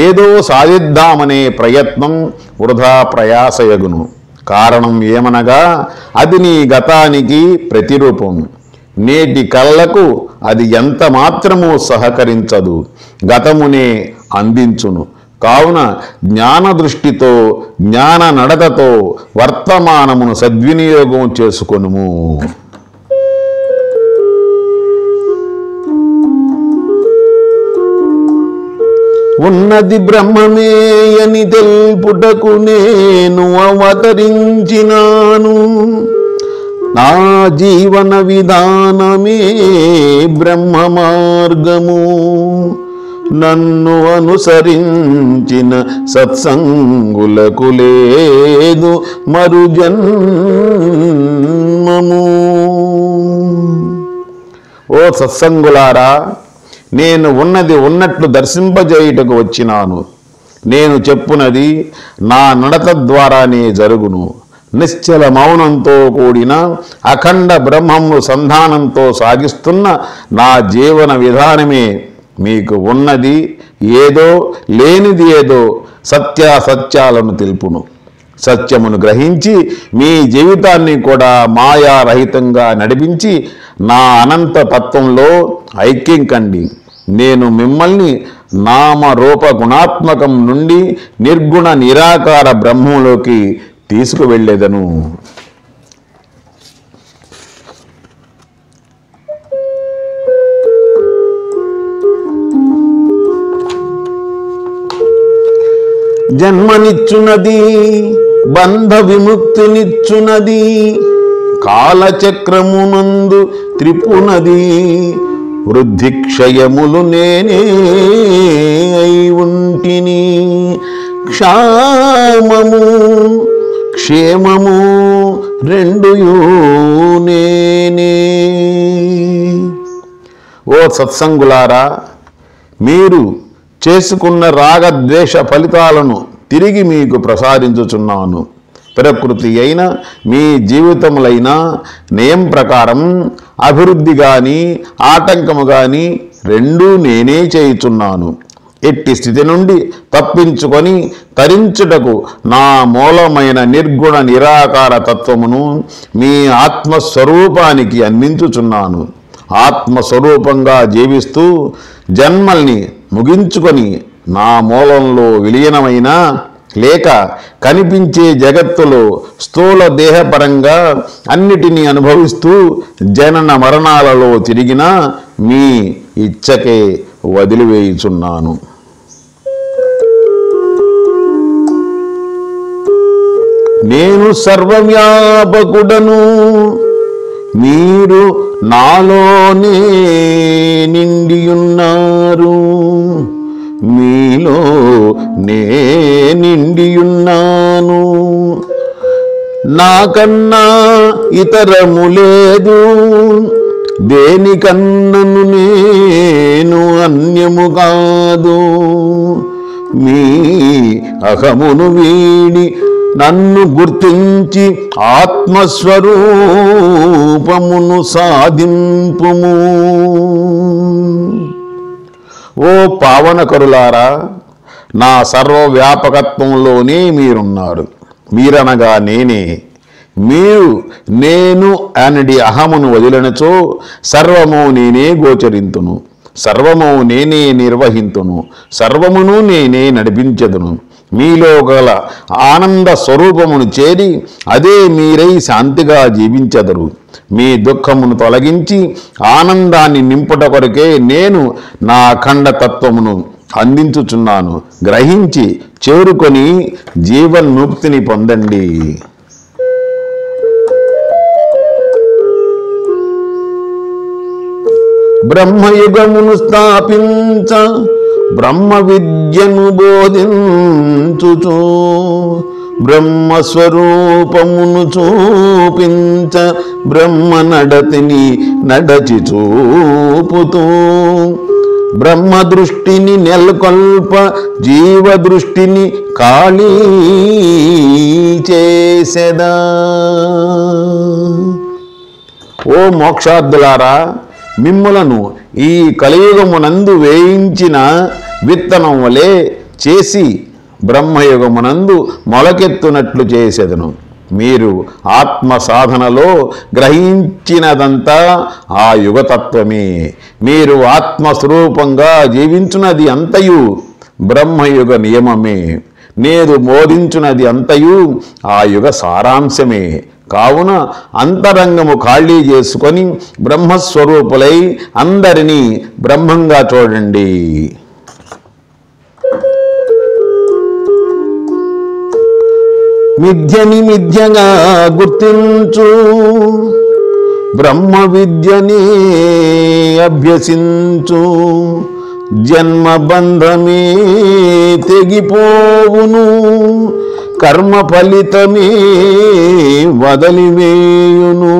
ఏదో సాధిద్దామనే ప్రయత్నం వృధా ప్రయాసయగును. కారణం ఏమనగా అది నీ గతానికి ప్రతిరూపం. నేటి కళ్ళకు అది ఎంత మాత్రమూ సహకరించదు, గతమునే అందించును. కావున జ్ఞాన దృష్టితో జ్ఞాన నడతతో వర్తమానమును సద్వినియోగం చేసుకొనుము. ఉన్నది బ్రహ్మమే అని తెలుపుటకు నేను అవతరించినాను. నా జీవన విధానమే బ్రహ్మ మార్గము. నన్ను అనుసరించిన సత్సంగులకు లేదు మరు జన్మము. ఓ సత్సంగులారా, నేను ఉన్నది ఉన్నట్లు దర్శింపజేయుటకు వచ్చినాను. నేను చెప్పునది నా నడత ద్వారానే జరుగును. నిశ్చల మౌనంతో కూడిన అఖండ బ్రహ్మము సంధానంతో సాగిస్తున్న నా జీవన విధానమే మీకు ఉన్నది ఏదో లేనిది ఏదో సత్యాసత్యాలను తెలుపును. సత్యమును గ్రహించి మీ జీవితాన్ని కూడా మాయారహితంగా నడిపించి నా అనంత తత్వంలో ఐక్యం కండి. నేను మిమ్మల్ని నామరూప గుణాత్మకం నుండి నిర్గుణ నిరాకార బ్రహ్మంలోకి తీసుకువెళ్ళేదను. జన్మనిచ్చునది, బంధ విముక్తినిచ్చునది, కాలచక్రమునందు త్రిపునది. వృద్ధి క్షయములు నేనే అయి ఉంటిని. క్షామము క్షేమము రెండుయూ నేనే. ఓ సత్సంగులారా, మీరు చేసుకున్న రాగద్వేష ఫలితాలను తిరిగి మీకు ప్రసాదించుచున్నాను. ప్రకృతి అయిన మీ జీవితములైన నియం ప్రకారం అభివృద్ధి కానీ ఆటంకము కానీ రెండూ నేనే చేయుచున్నాను. ఎట్టి స్థితి నుండి తప్పించుకొని తరించుటకు నా మూలమైన నిర్గుణ నిరాకార తత్వమును మీ ఆత్మస్వరూపానికి అందించుచున్నాను. ఆత్మస్వరూపంగా జీవిస్తూ జన్మల్ని ముగించుకొని నా మూలంలో విలీనమైన లేక కనిపించే జగత్తులో స్థూల దేహపరంగా అన్నిటినీ అనుభవిస్తూ జనన మరణాలలో తిరిగిన మీ ఇచ్చకే వదిలివేయుచున్నాను. నేను సర్వవ్యాపకుడను, మీరు నాలోనే నిండియున్నారు. మీలో నే నిండియున్నాను. నాకన్నా ఇతరము లేదు, దేనికన్నను నేను అన్యము కాదు. మీ అహమును వీడి నన్ను గుర్తించి ఆత్మస్వరూపమును సాధింపుము. ఓ పావనకరులారా, నా సర్వవ్యాపకత్వంలోనే మీరున్నారు. మీరనగా నేనే. మీరు నేను అనడి అహమును వదిలినచో సర్వము నేనే గోచరింతును, సర్వము నేనే నిర్వహింతును, సర్వమును నేనే నడిపించెదను. మీలో గల ఆనంద స్వరూపమును చేరి అదే మీరై శాంతిగా జీవించెదరు. మీ దుఃఖమును తొలగించి ఆనందాన్ని నింపుట కొరకే నేను నా అఖండతత్వమును అందించుచున్నాను. గ్రహించి చేరుకొని జీవన్ముక్తిని పొందండి. బ్రహ్మయుగమును స్థాపించ బ్రహ్మ విద్యను బోధించుచు బ్రహ్మస్వరూపమును చూపించ బ్రహ్మ నడతిని నడచి చూపుతూ బ్రహ్మ దృష్టిని నెలకొల్ప జీవ దృష్టిని ఖాళీ చేసెదా. ఓ మోక్షార్థులారా, మిమ్ములను ఈ కలియుగమునందు వేయించిన విత్తనం వలె చేసి బ్రహ్మయుగమునందు మొలకెత్తునట్లు చేసెదను. మీరు ఆత్మ సాధనలో గ్రహించినదంతా ఆ యుగతత్వమే. మీరు ఆత్మస్వరూపంగా జీవించున్నది అంతయు బ్రహ్మయుగ నియమమే. నేను బోధించున్నది అంతయు ఆ యుగ సారాంశమే. కావున అంతరంగము ఖాళీ చేసుకొని బ్రహ్మస్వరూపులై అందరినీ బ్రహ్మంగా చూడండి. మిథ్యని మిథ్యగా గుర్తించు బ్రహ్మ విద్యని అభ్యసించు జన్మ బంధమే తెగిపోవును, కర్మ ఫలితమే వదలివేయును.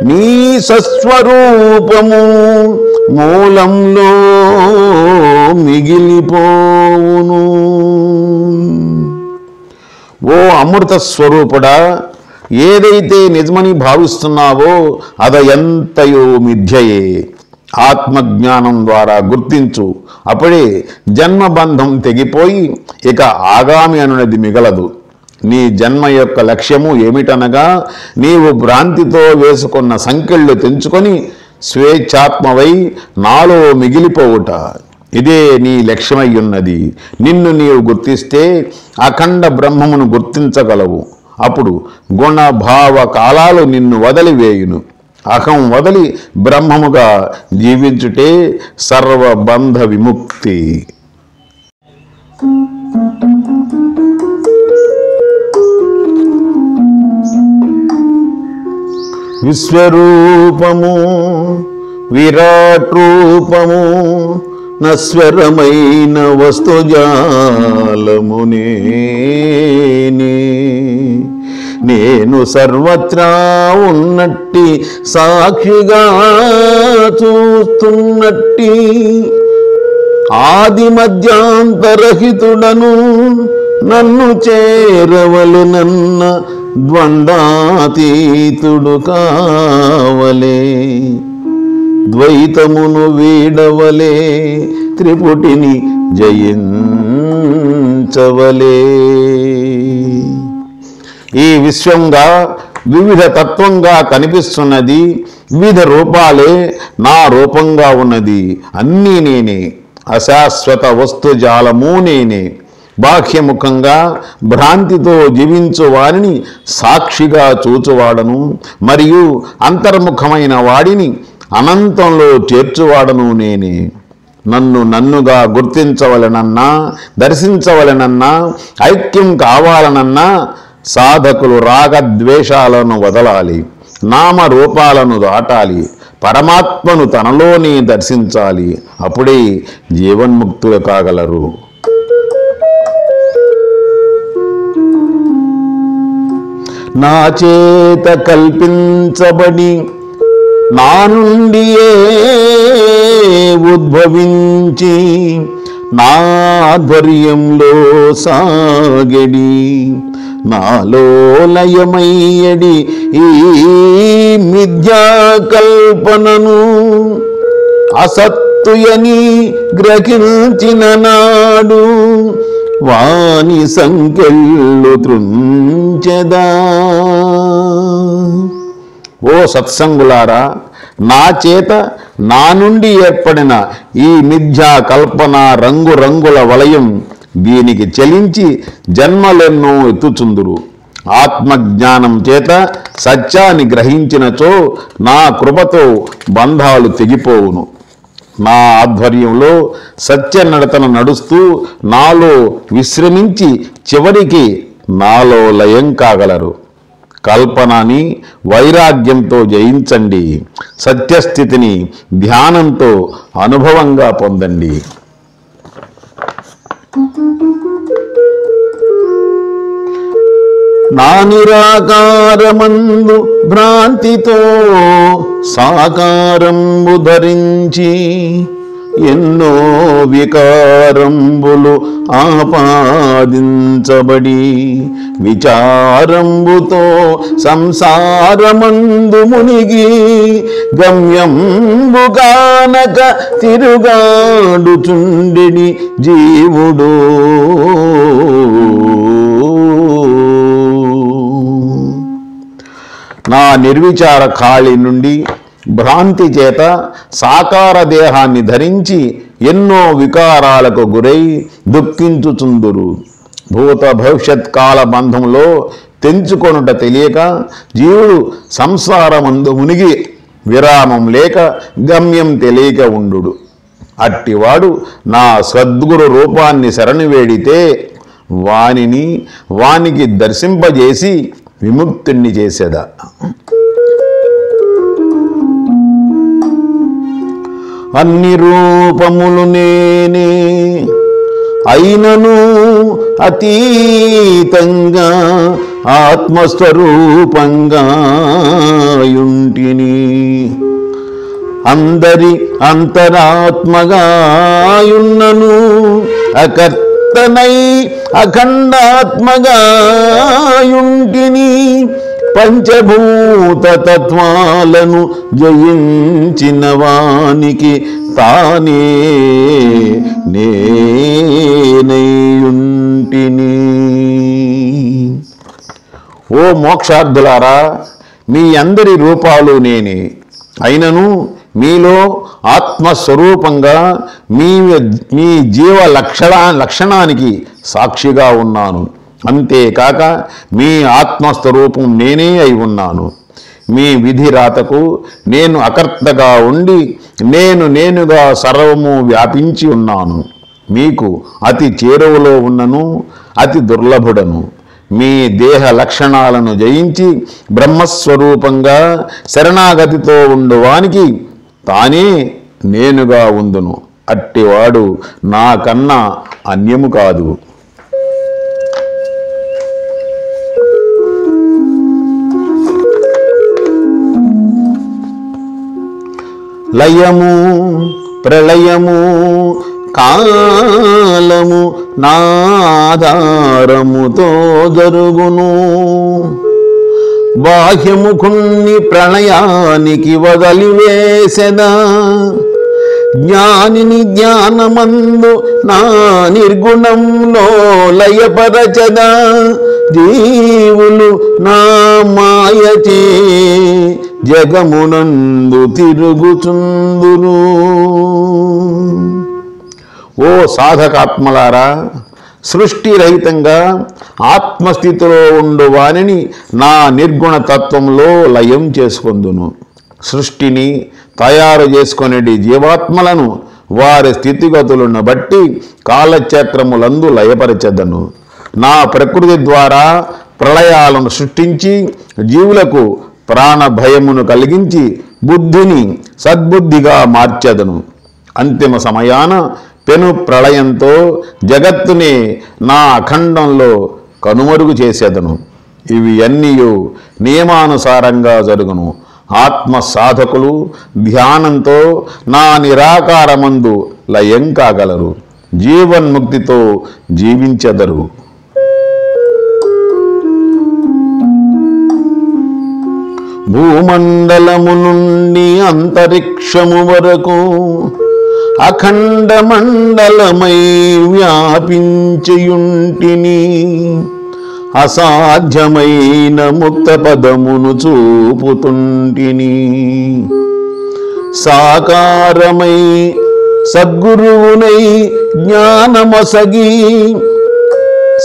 నీ సస్వరూపము మూలంలో మిగిలిపోవును. ఓ అమృత స్వరూపుడా, ఏదైతే నిజమని భావిస్తున్నావో అదంతయో మిథ్యయే. ఆత్మజ్ఞానం ద్వారా గుర్తించు. అప్పుడే జన్మబంధం తెగిపోయి ఇక ఆగామి అనున్నది మిగలదు. నీ జన్మ యొక్క లక్ష్యము ఏమిటనగా నీవు భ్రాంతితో వేసుకున్న సంకెళ్ళు తెంచుకొని స్వేచ్ఛాత్మవై నాలో మిగిలిపోవుట. ఇదే నీ లక్ష్యమై ఉన్నది. నిన్ను నీవు గుర్తిస్తే అఖండ బ్రహ్మమును గుర్తించగలవు. అప్పుడు గుణ భావ కాలాలు నిన్ను వదిలివేయును. అహం వదిలి బ్రహ్మముగా జీవించుటే సర్వబంధ విముక్తి. విశ్వరూపము విరాట్ రూపము నశ్వరమైన వస్తుజాలమునే నేను సర్వత్రా ఉన్నట్టి సాక్షిగా చూస్తున్నట్టి ఆది మధ్యాంతరహితుడను నన్ను చేరవలెనన్న ద్వంద్వాతీతుడు కావలే ద్వైతమును వీడవలే త్రిపుటిని జయించవలే. ఈ విశ్వంగా వివిధ తత్వంగా కనిపిస్తున్నది, వివిధ రూపాలే నా రూపంగా ఉన్నది. అన్నీ నేనే, అశాశ్వత వస్తుజాలము నేనే. బాహ్యముఖంగా భ్రాంతితో జీవించు వారిని సాక్షిగా చూచువాడను, మరియు అంతర్ముఖమైన వాడిని అనంతంలో చేర్చువాడను నేనే. నన్ను నన్నుగా గుర్తించవలెనన్నా, దర్శించవలెనన్నా, ఐక్యం కావాలనన్నా సాధకులు రాగద్వేషాలను వదలాలి, నామరూపాలను దాటాలి, పరమాత్మను తనలోనే దర్శించాలి. అప్పుడే జీవన్ముక్తులు కాగలరు. నా చేత కల్పించబడి నా నుండియే ఉద్భవించి నా ఆధ్వర్యంలో సాగడి నాలో లయమయ్యడి ఈ మిథ్యాకల్పనను అసత్తుయని గ్రహించిన నాడు వాని సంకెళ్ళు త్రుంచెదా. ఓ సత్సంగులారా, నా చేత నా నుండి ఏర్పడిన ఈ మిథ్యా కల్పన రంగురంగుల వలయం దీనికి చెలించి జన్మలెన్నో ఎత్తుచుందురు. ఆత్మజ్ఞానం చేత సత్యాన్ని గ్రహించినచో నా కృపతో బంధాలు తెగిపోవును. నా ఆధ్వర్యంలో సత్య నడతను నడుస్తూ నాలో విశ్రమించి చివరికి నాలో లయం కాగలరు. కల్పనని వైరాగ్యంతో జయించండి, సత్యస్థితిని ధ్యానంతో అనుభవంగా పొందండి. నా నిరాకారమందు భ్రాంతితో సాకారంబు ధరించి ఎన్నో వికారంబులు ఆపాదించబడి విచారంబుతో సంసారమందు మునిగి గమ్యంబుగానక తిరుగాడుచుండెడి జీవుడు నా నిర్విచార ఖాళీ నుండి భ్రాంతి చేత సాకార దేహాన్ని ధరించి ఎన్నో వికారాలకు గురై దుఃఖించుచుందురు. భూత భవిష్యత్ కాల బంధంలో తెంచుకొనుట తెలియక జీవుడు సంసారమందు మునిగి విరామం లేక గమ్యం తెలియక ఉండు. అట్టివాడు నా సద్గురు రూపాన్ని శరణు వేడితే వానికి దర్శింపజేసి విముక్తుణ్ణి చేసేదా. అన్ని రూపములు నేనే అయినను అతీతంగా ఆత్మస్వరూపంగా యుంటిని. అందరి అంతరాత్మగాయున్నను అకర్తనై అఖండాత్మగాయుంటిని. పంచభూత తత్వాలను జయించిన వానికి తానే నేనయుంటిని. ఓ మోక్షార్థులారా, మీ అందరి రూపాలు నేనే అయినను మీలో ఆత్మస్వరూపంగా మీ జీవ లక్షణానికి సాక్షిగా ఉన్నాను. అంతేకాక మీ ఆత్మస్వరూపం నేనే అయి ఉన్నాను. మీ విధి రాతకు నేను అకర్తగా ఉండి నేనుగా సర్వము వ్యాపించి ఉన్నాను. మీకు అతి చేరువలో ఉన్నను, అతి దుర్లభుడను. మీ దేహ లక్షణాలను జయించి బ్రహ్మస్వరూపంగా శరణాగతితో ఉండువానికి తానే నేనుగా ఉందును. అట్టివాడు నాకన్నా అన్యము కాదు. లయము ప్రళయము కాలము నాధారముతో జరుగును. బాహ్యముఖుణ్ణి ప్రళయానికి వదలివేసెదా, జ్ఞానిని జ్ఞానమందు నా నిర్గుణంలో లయపరచదా, జీవులు నా మాయచే జగమునందు తిరుగుచుందురు. ఓ సాధకాత్మలారా, సృష్టి రహితంగా ఆత్మస్థితిలో ఉండు వానిని నా నిర్గుణ తత్వంలో లయం చేసుకొందును. సృష్టిని తయారు చేసుకొనేటి జీవాత్మలను వారి స్థితిగతులను బట్టి కాలచక్రములందు లయపరచెదను. నా ప్రకృతి ద్వారా ప్రళయాలను సృష్టించి జీవులకు ప్రాణ భయమును కలిగించి బుద్ధిని సద్బుద్ధిగా మార్చెదను. అంతిమ సమయాన పెను ప్రళయంతో జగత్తుని నా అఖండంలో కనుమరుగు చేసేదను. ఇవి అన్నీ నియమానుసారంగా జరుగును. ఆత్మ సాధకులు ధ్యానంతో నా నిరాకారమందు లయం కాగలరు, జీవన్ముక్తితో జీవించెదరు. భూమండలము నుండి అంతరిక్షము వరకు అఖండ మండలమై వ్యాపించియుంటిని. అసాధ్యమైన ముక్త పదమును చూపుతుంటిని. సాకారమై సద్గురువునై జ్ఞానమసగి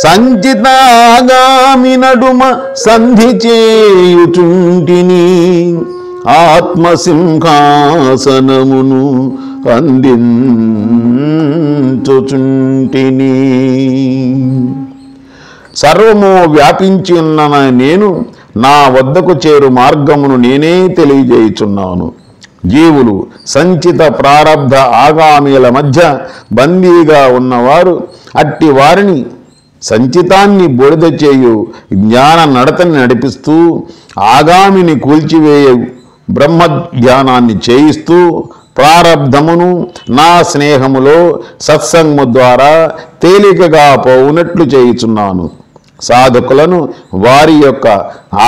సంచితాగామి నడుమ సంధి చేయుచుంటిని. ఆత్మసింహాసనమును అందించుచుంటిని. సర్వము వ్యాపించి ఉన్న నేను నా వద్దకు చేరు మార్గమును నేనే తెలియజేయుచున్నాను. జీవులు సంచిత ప్రారబ్ధ ఆగామిల మధ్య బందీగా ఉన్నవారు అట్టి వారిని సంచితాన్ని బూడిద చేయు జ్ఞాన నడతని నడిపిస్తూ ఆగామిని కూల్చివేయ బ్రహ్మధ్యానాన్ని చేయిస్తూ ప్రారబ్ధమును నా స్నేహములో సత్సంగము ద్వారా తేలికగా పోవునట్లు చేయుచున్నాను. సాధకులను వారి యొక్క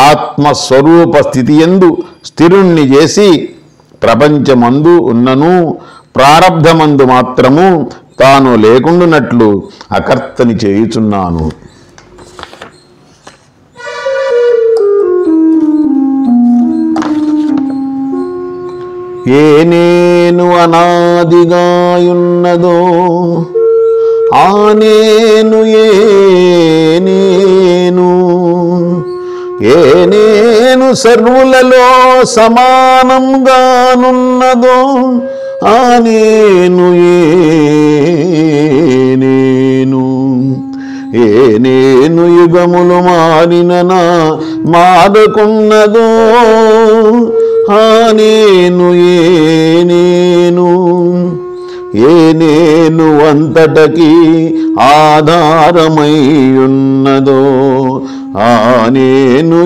ఆత్మస్వరూప స్థితియందు స్థిరుణ్ణి చేసి ప్రపంచమందు ఉన్నను ప్రారబ్ధమందు మాత్రము తాను లేకుండానట్లు అకర్తని చేయుచున్నాను. ఏ నేను అనాదిగాయున్నదో ఆ నేను ఏ నేను సర్వులలో సమానంగానున్నదో ఆ నేను ఏ నేను యుగములు మారిననా మారకున్నదో ఆ నేను ఏ నేను అంతటకి ఆధారమై ఉన్నదో ఆ నేను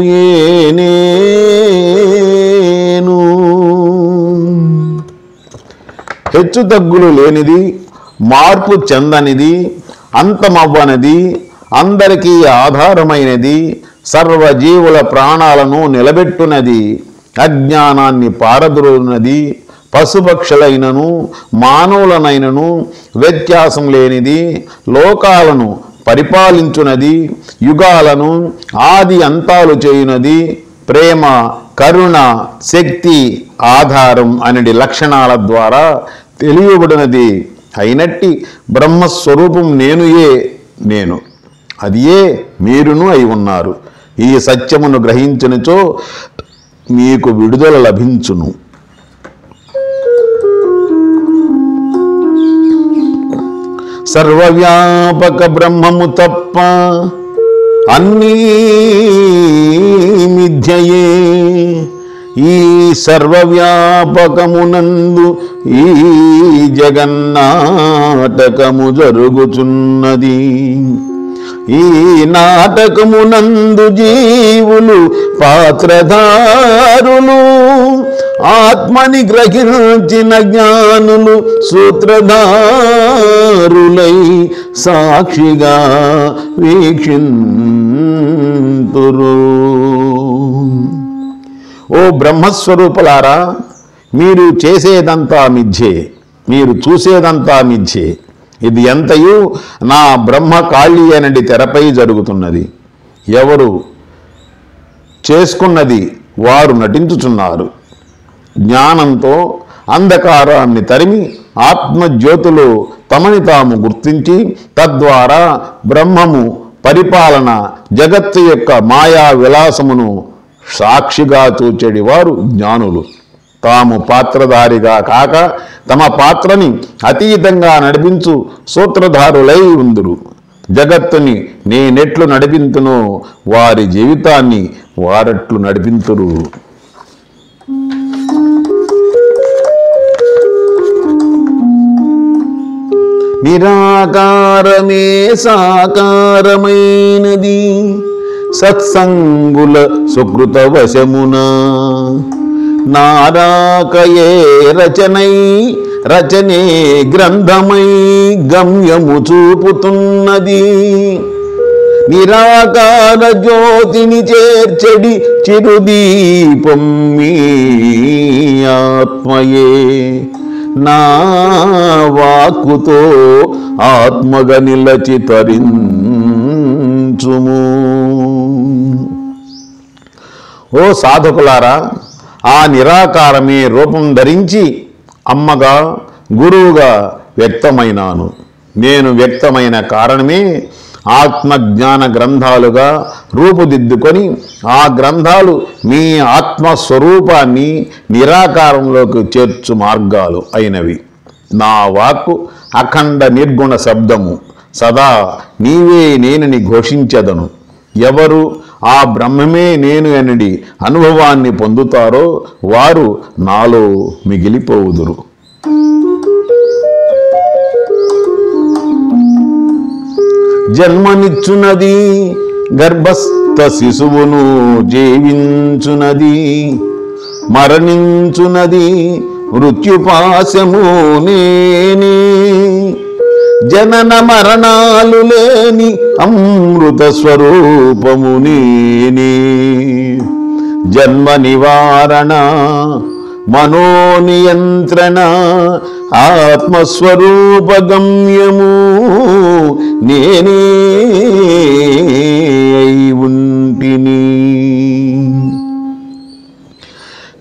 హెచ్చు తగ్గులు లేనిది, మార్పు చెందనిది, అంతమవ్వనిది, అందరికీ ఆధారమైనది, సర్వజీవుల ప్రాణాలను నిలబెట్టునది, అజ్ఞానాన్ని పారద్రోలునది, పశుపక్షులైనను మానవులనైనను వ్యత్యాసం లేనిది, లోకాలను పరిపాలించునది, యుగాలను ఆది అంతాలు చేయునది, ప్రేమ, కరుణ, శక్తి, ఆధారం అనేది లక్షణాల ద్వారా తెలియబడినది అయినట్టి బ్రహ్మస్వరూపం నేను అదియే మీరును అయి ఉన్నారు. ఈ సత్యమును గ్రహించినచో మీకు విడుదల లభించును. సర్వవ్యాపక బ్రహ్మము తప్ప అన్నీ మిథ్యయే. ఈ సర్వవ్యాపకమునందు ఈ జగన్నాటకము జరుగుచున్నది. ఈ నాటకమునందు జీవులు పాత్రధారులు, ఆత్మని గ్రహించిన జ్ఞానులు సూత్రధారులై సాక్షిగా వీక్షింతురు. ఓ బ్రహ్మస్వరూపులారా, మీరు చేసేదంతా మిథ్యే, మీరు చూసేదంతా మిథ్యే. ఇది ఎంతయు నా బ్రహ్మ కాళీ అనడి తెరపై జరుగుతున్నది. ఎవరు చేసుకున్నది వారు నటించుచున్నారు. జ్ఞానంతో అంధకారాన్ని తరిమి ఆత్మజ్యోతులు తమని తాము గుర్తించి తద్వారా బ్రహ్మము పరిపాలన జగత్తు యొక్క మాయా విలాసమును సాక్షిగా చూచెడి వారు జ్ఞానులు. తాము పాత్రధారిగా కాక తమ పాత్రని అతీతంగా నడిపించు సూత్రధారులై ఉందురు. జగత్తుని నేనెట్లు నడిపింతునో వారి జీవితాన్ని వారట్లు నడిపింతురు. నిరాకారమే సాకారమైనది సత్సంగుల సుకృత వశమున, నారాకయే రచనే గ్రంథమై గమ్యము చూపుతున్నది. నిరాకార జ్యోతిని చేర్చెడి చిరుదీపం మీ ఆత్మయే, నా వాక్కుతో ఆత్మగా నిలచి తరించుము. ఓ సాధకులారా, ఆ నిరాకారమే రూపం ధరించి అమ్మగా గురువుగా వ్యక్తమైనాను. నేను వ్యక్తమైన కారణమే ఆత్మజ్ఞాన గ్రంథాలుగా రూపుదిద్దుకొని ఆ గ్రంథాలు మీ ఆత్మస్వరూపాన్ని నిరాకారంలోకి చేర్చు మార్గాలు అయినవి. నా వాక్కు అఖండ నిర్గుణ శబ్దము, సదా నీవే నేనని ఘోషించెదను. ఎవరు ఆ బ్రహ్మమే నేను అనడి అనుభవాన్ని పొందుతారో వారు నాలో మిగిలిపోవుదురు. జన్మనిచ్చునది గర్భస్థ శిశువును జీవించునది, మరణించునది మృత్యుపాశము నేనే. జనన మరణాలు లేని అమృత స్వరూపము నేనే. జన్మ నివారణ మనోనియంత్రణ ఆత్మస్వరూప గమ్యము నేనే అయి ఉంటిని.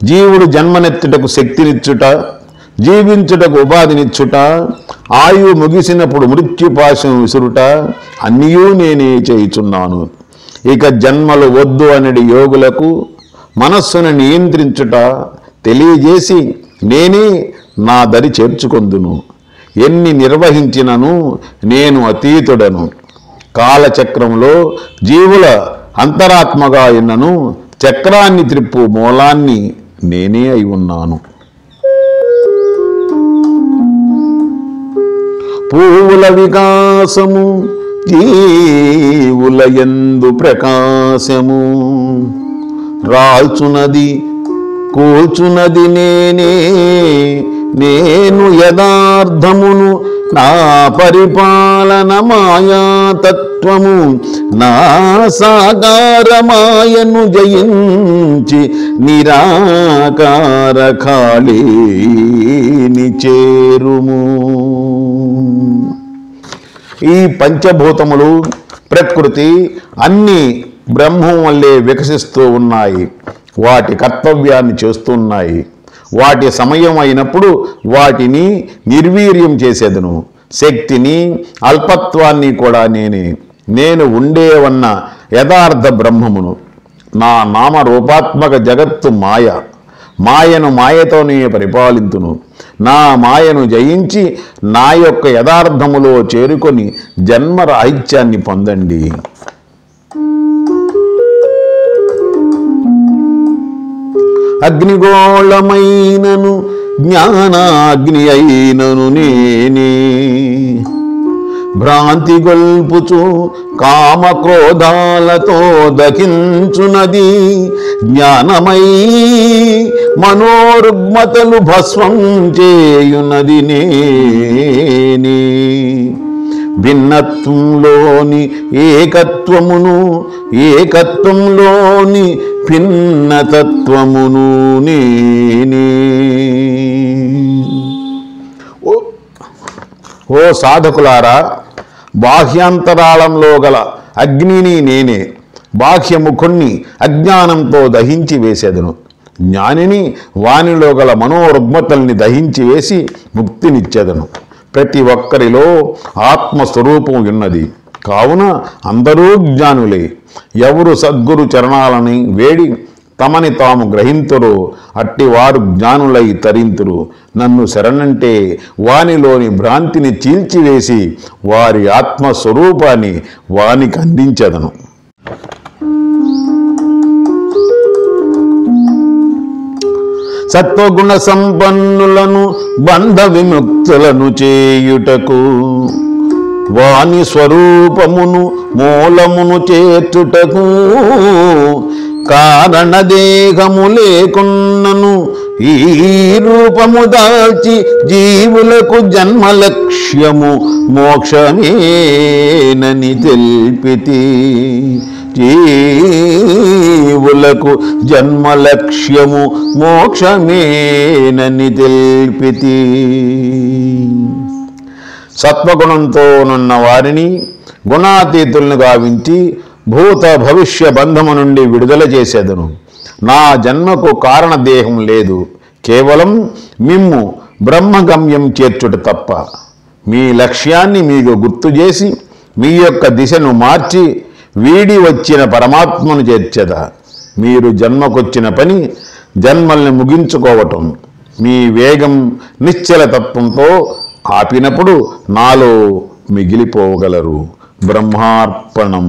జీవుడు జన్మనెత్తుటకు శక్తినిచ్చుట, జీవించుటకు ఉపాధినిచ్చుట, ఆయువు ముగిసినప్పుడు మృత్యుపాశం విసురుట అన్నీయూ నేనే చేయుచున్నాను. ఇక జన్మలు వద్దు అనడి యోగులకు మనస్సును నియంత్రించుట తెలియజేసి నేనే నా దరి చేర్చుకొందును. ఎన్ని నిర్వహించినను నేను అతీతుడను. కాలచక్రంలో జీవుల అంతరాత్మగా ఉన్నను చక్రాన్ని త్రిప్పు మూలాన్ని నేనే అయి ఉన్నాను. పూల వికాసము జీవుల యందు ప్రకాశము, రాల్చునది కూల్చునది నేనే. నేను యథార్థమును నా పరిపాలన మాయాతత్వము, నా సాకారమాయను జయించి నిరాకార ఖాళీని చేరుము. ఈ పంచభూతములు ప్రకృతి అన్నీ బ్రహ్మం వల్లే వికసిస్తూ ఉన్నాయి. వాటి కర్తవ్యాన్ని చేస్తున్నాయి. వాటి సమయం అయినప్పుడు వాటిని నిర్వీర్యం చేసేదను. శక్తిని అల్పత్వాన్ని కూడా నేనే. నేను ఉండేవన్న యథార్థ బ్రహ్మమును. నా నామరూపాత్మక జగత్తు మాయ. మాయను మాయతోనే పరిపాలింతును. నా మాయను జయించి నా యొక్క యథార్థములో చేరుకొని జన్మరాహిత్యాన్ని పొందండి. అగ్నిగోళమైనను జ్ఞానాగ్ని అయినను నేనే. భ్రాంతి గొల్పుచు కామక్రోధాలతో దకించునది జ్ఞానమై మనోరుగ్మతలు భస్వం చేయునది నేనే భిన్నత్వంలోని ఏకత్వంలోని భిన్నతత్వమును నేనే. ఓ సాధకులారా, బాహ్యాంతరాళంలో గల అగ్నిని నేనే బాహ్యముఖుణ్ణి అజ్ఞానంతో దహించి వేసేదను. జ్ఞానిని వానిలో గల మనోరుగ్మతల్ని దహించి వేసి ముక్తినిచ్చేదను. ప్రతి ఒక్కరిలో ఆత్మస్వరూపం ఉన్నది కావున అందరూ జ్ఞానులే. ఎవరు సద్గురు చరణాలని వేడి తమని తాము గ్రహింతురో అట్టివారు జ్ఞానులై తరింతురు. నన్ను శరణంటే వానిలోని భ్రాంతిని చీల్చివేసి వారి ఆత్మస్వరూపాన్ని వానికి అందించెదను. సత్వగుణ సంపన్నులను బంధ విముక్తులను చేయుటకు వాని స్వరూపమును మూలమును చేర్చుటకు కారణదేహము లేకున్నను ఈ రూపము దాల్చి జీవులకు జన్మలక్ష్యము మోక్షమేనని తెలిపితి. జీవులకు జన్మలక్ష్యము మోక్షమేనని తెలిపితి. సత్వగుణంతోనున్న వారిని గుణాతీతులను గావించి భూత భవిష్య బంధము నుండి విడుదల చేసేదను. నా జన్మకు కారణదేహం లేదు, కేవలం మిమ్ము బ్రహ్మగమ్యం చేర్చుట తప్ప. మీ లక్ష్యాన్ని మీకు గుర్తు చేసి మీ యొక్క దిశను మార్చి వీడి వచ్చిన పరమాత్మను చేర్చెదా. మీరు జన్మకొచ్చిన పని జన్మల్ని ముగించుకోవటం. మీ వేగం నిశ్చల తత్వంతో ఆపినప్పుడు నాలో మిగిలిపోగలరు. బ్రహ్మార్పణం.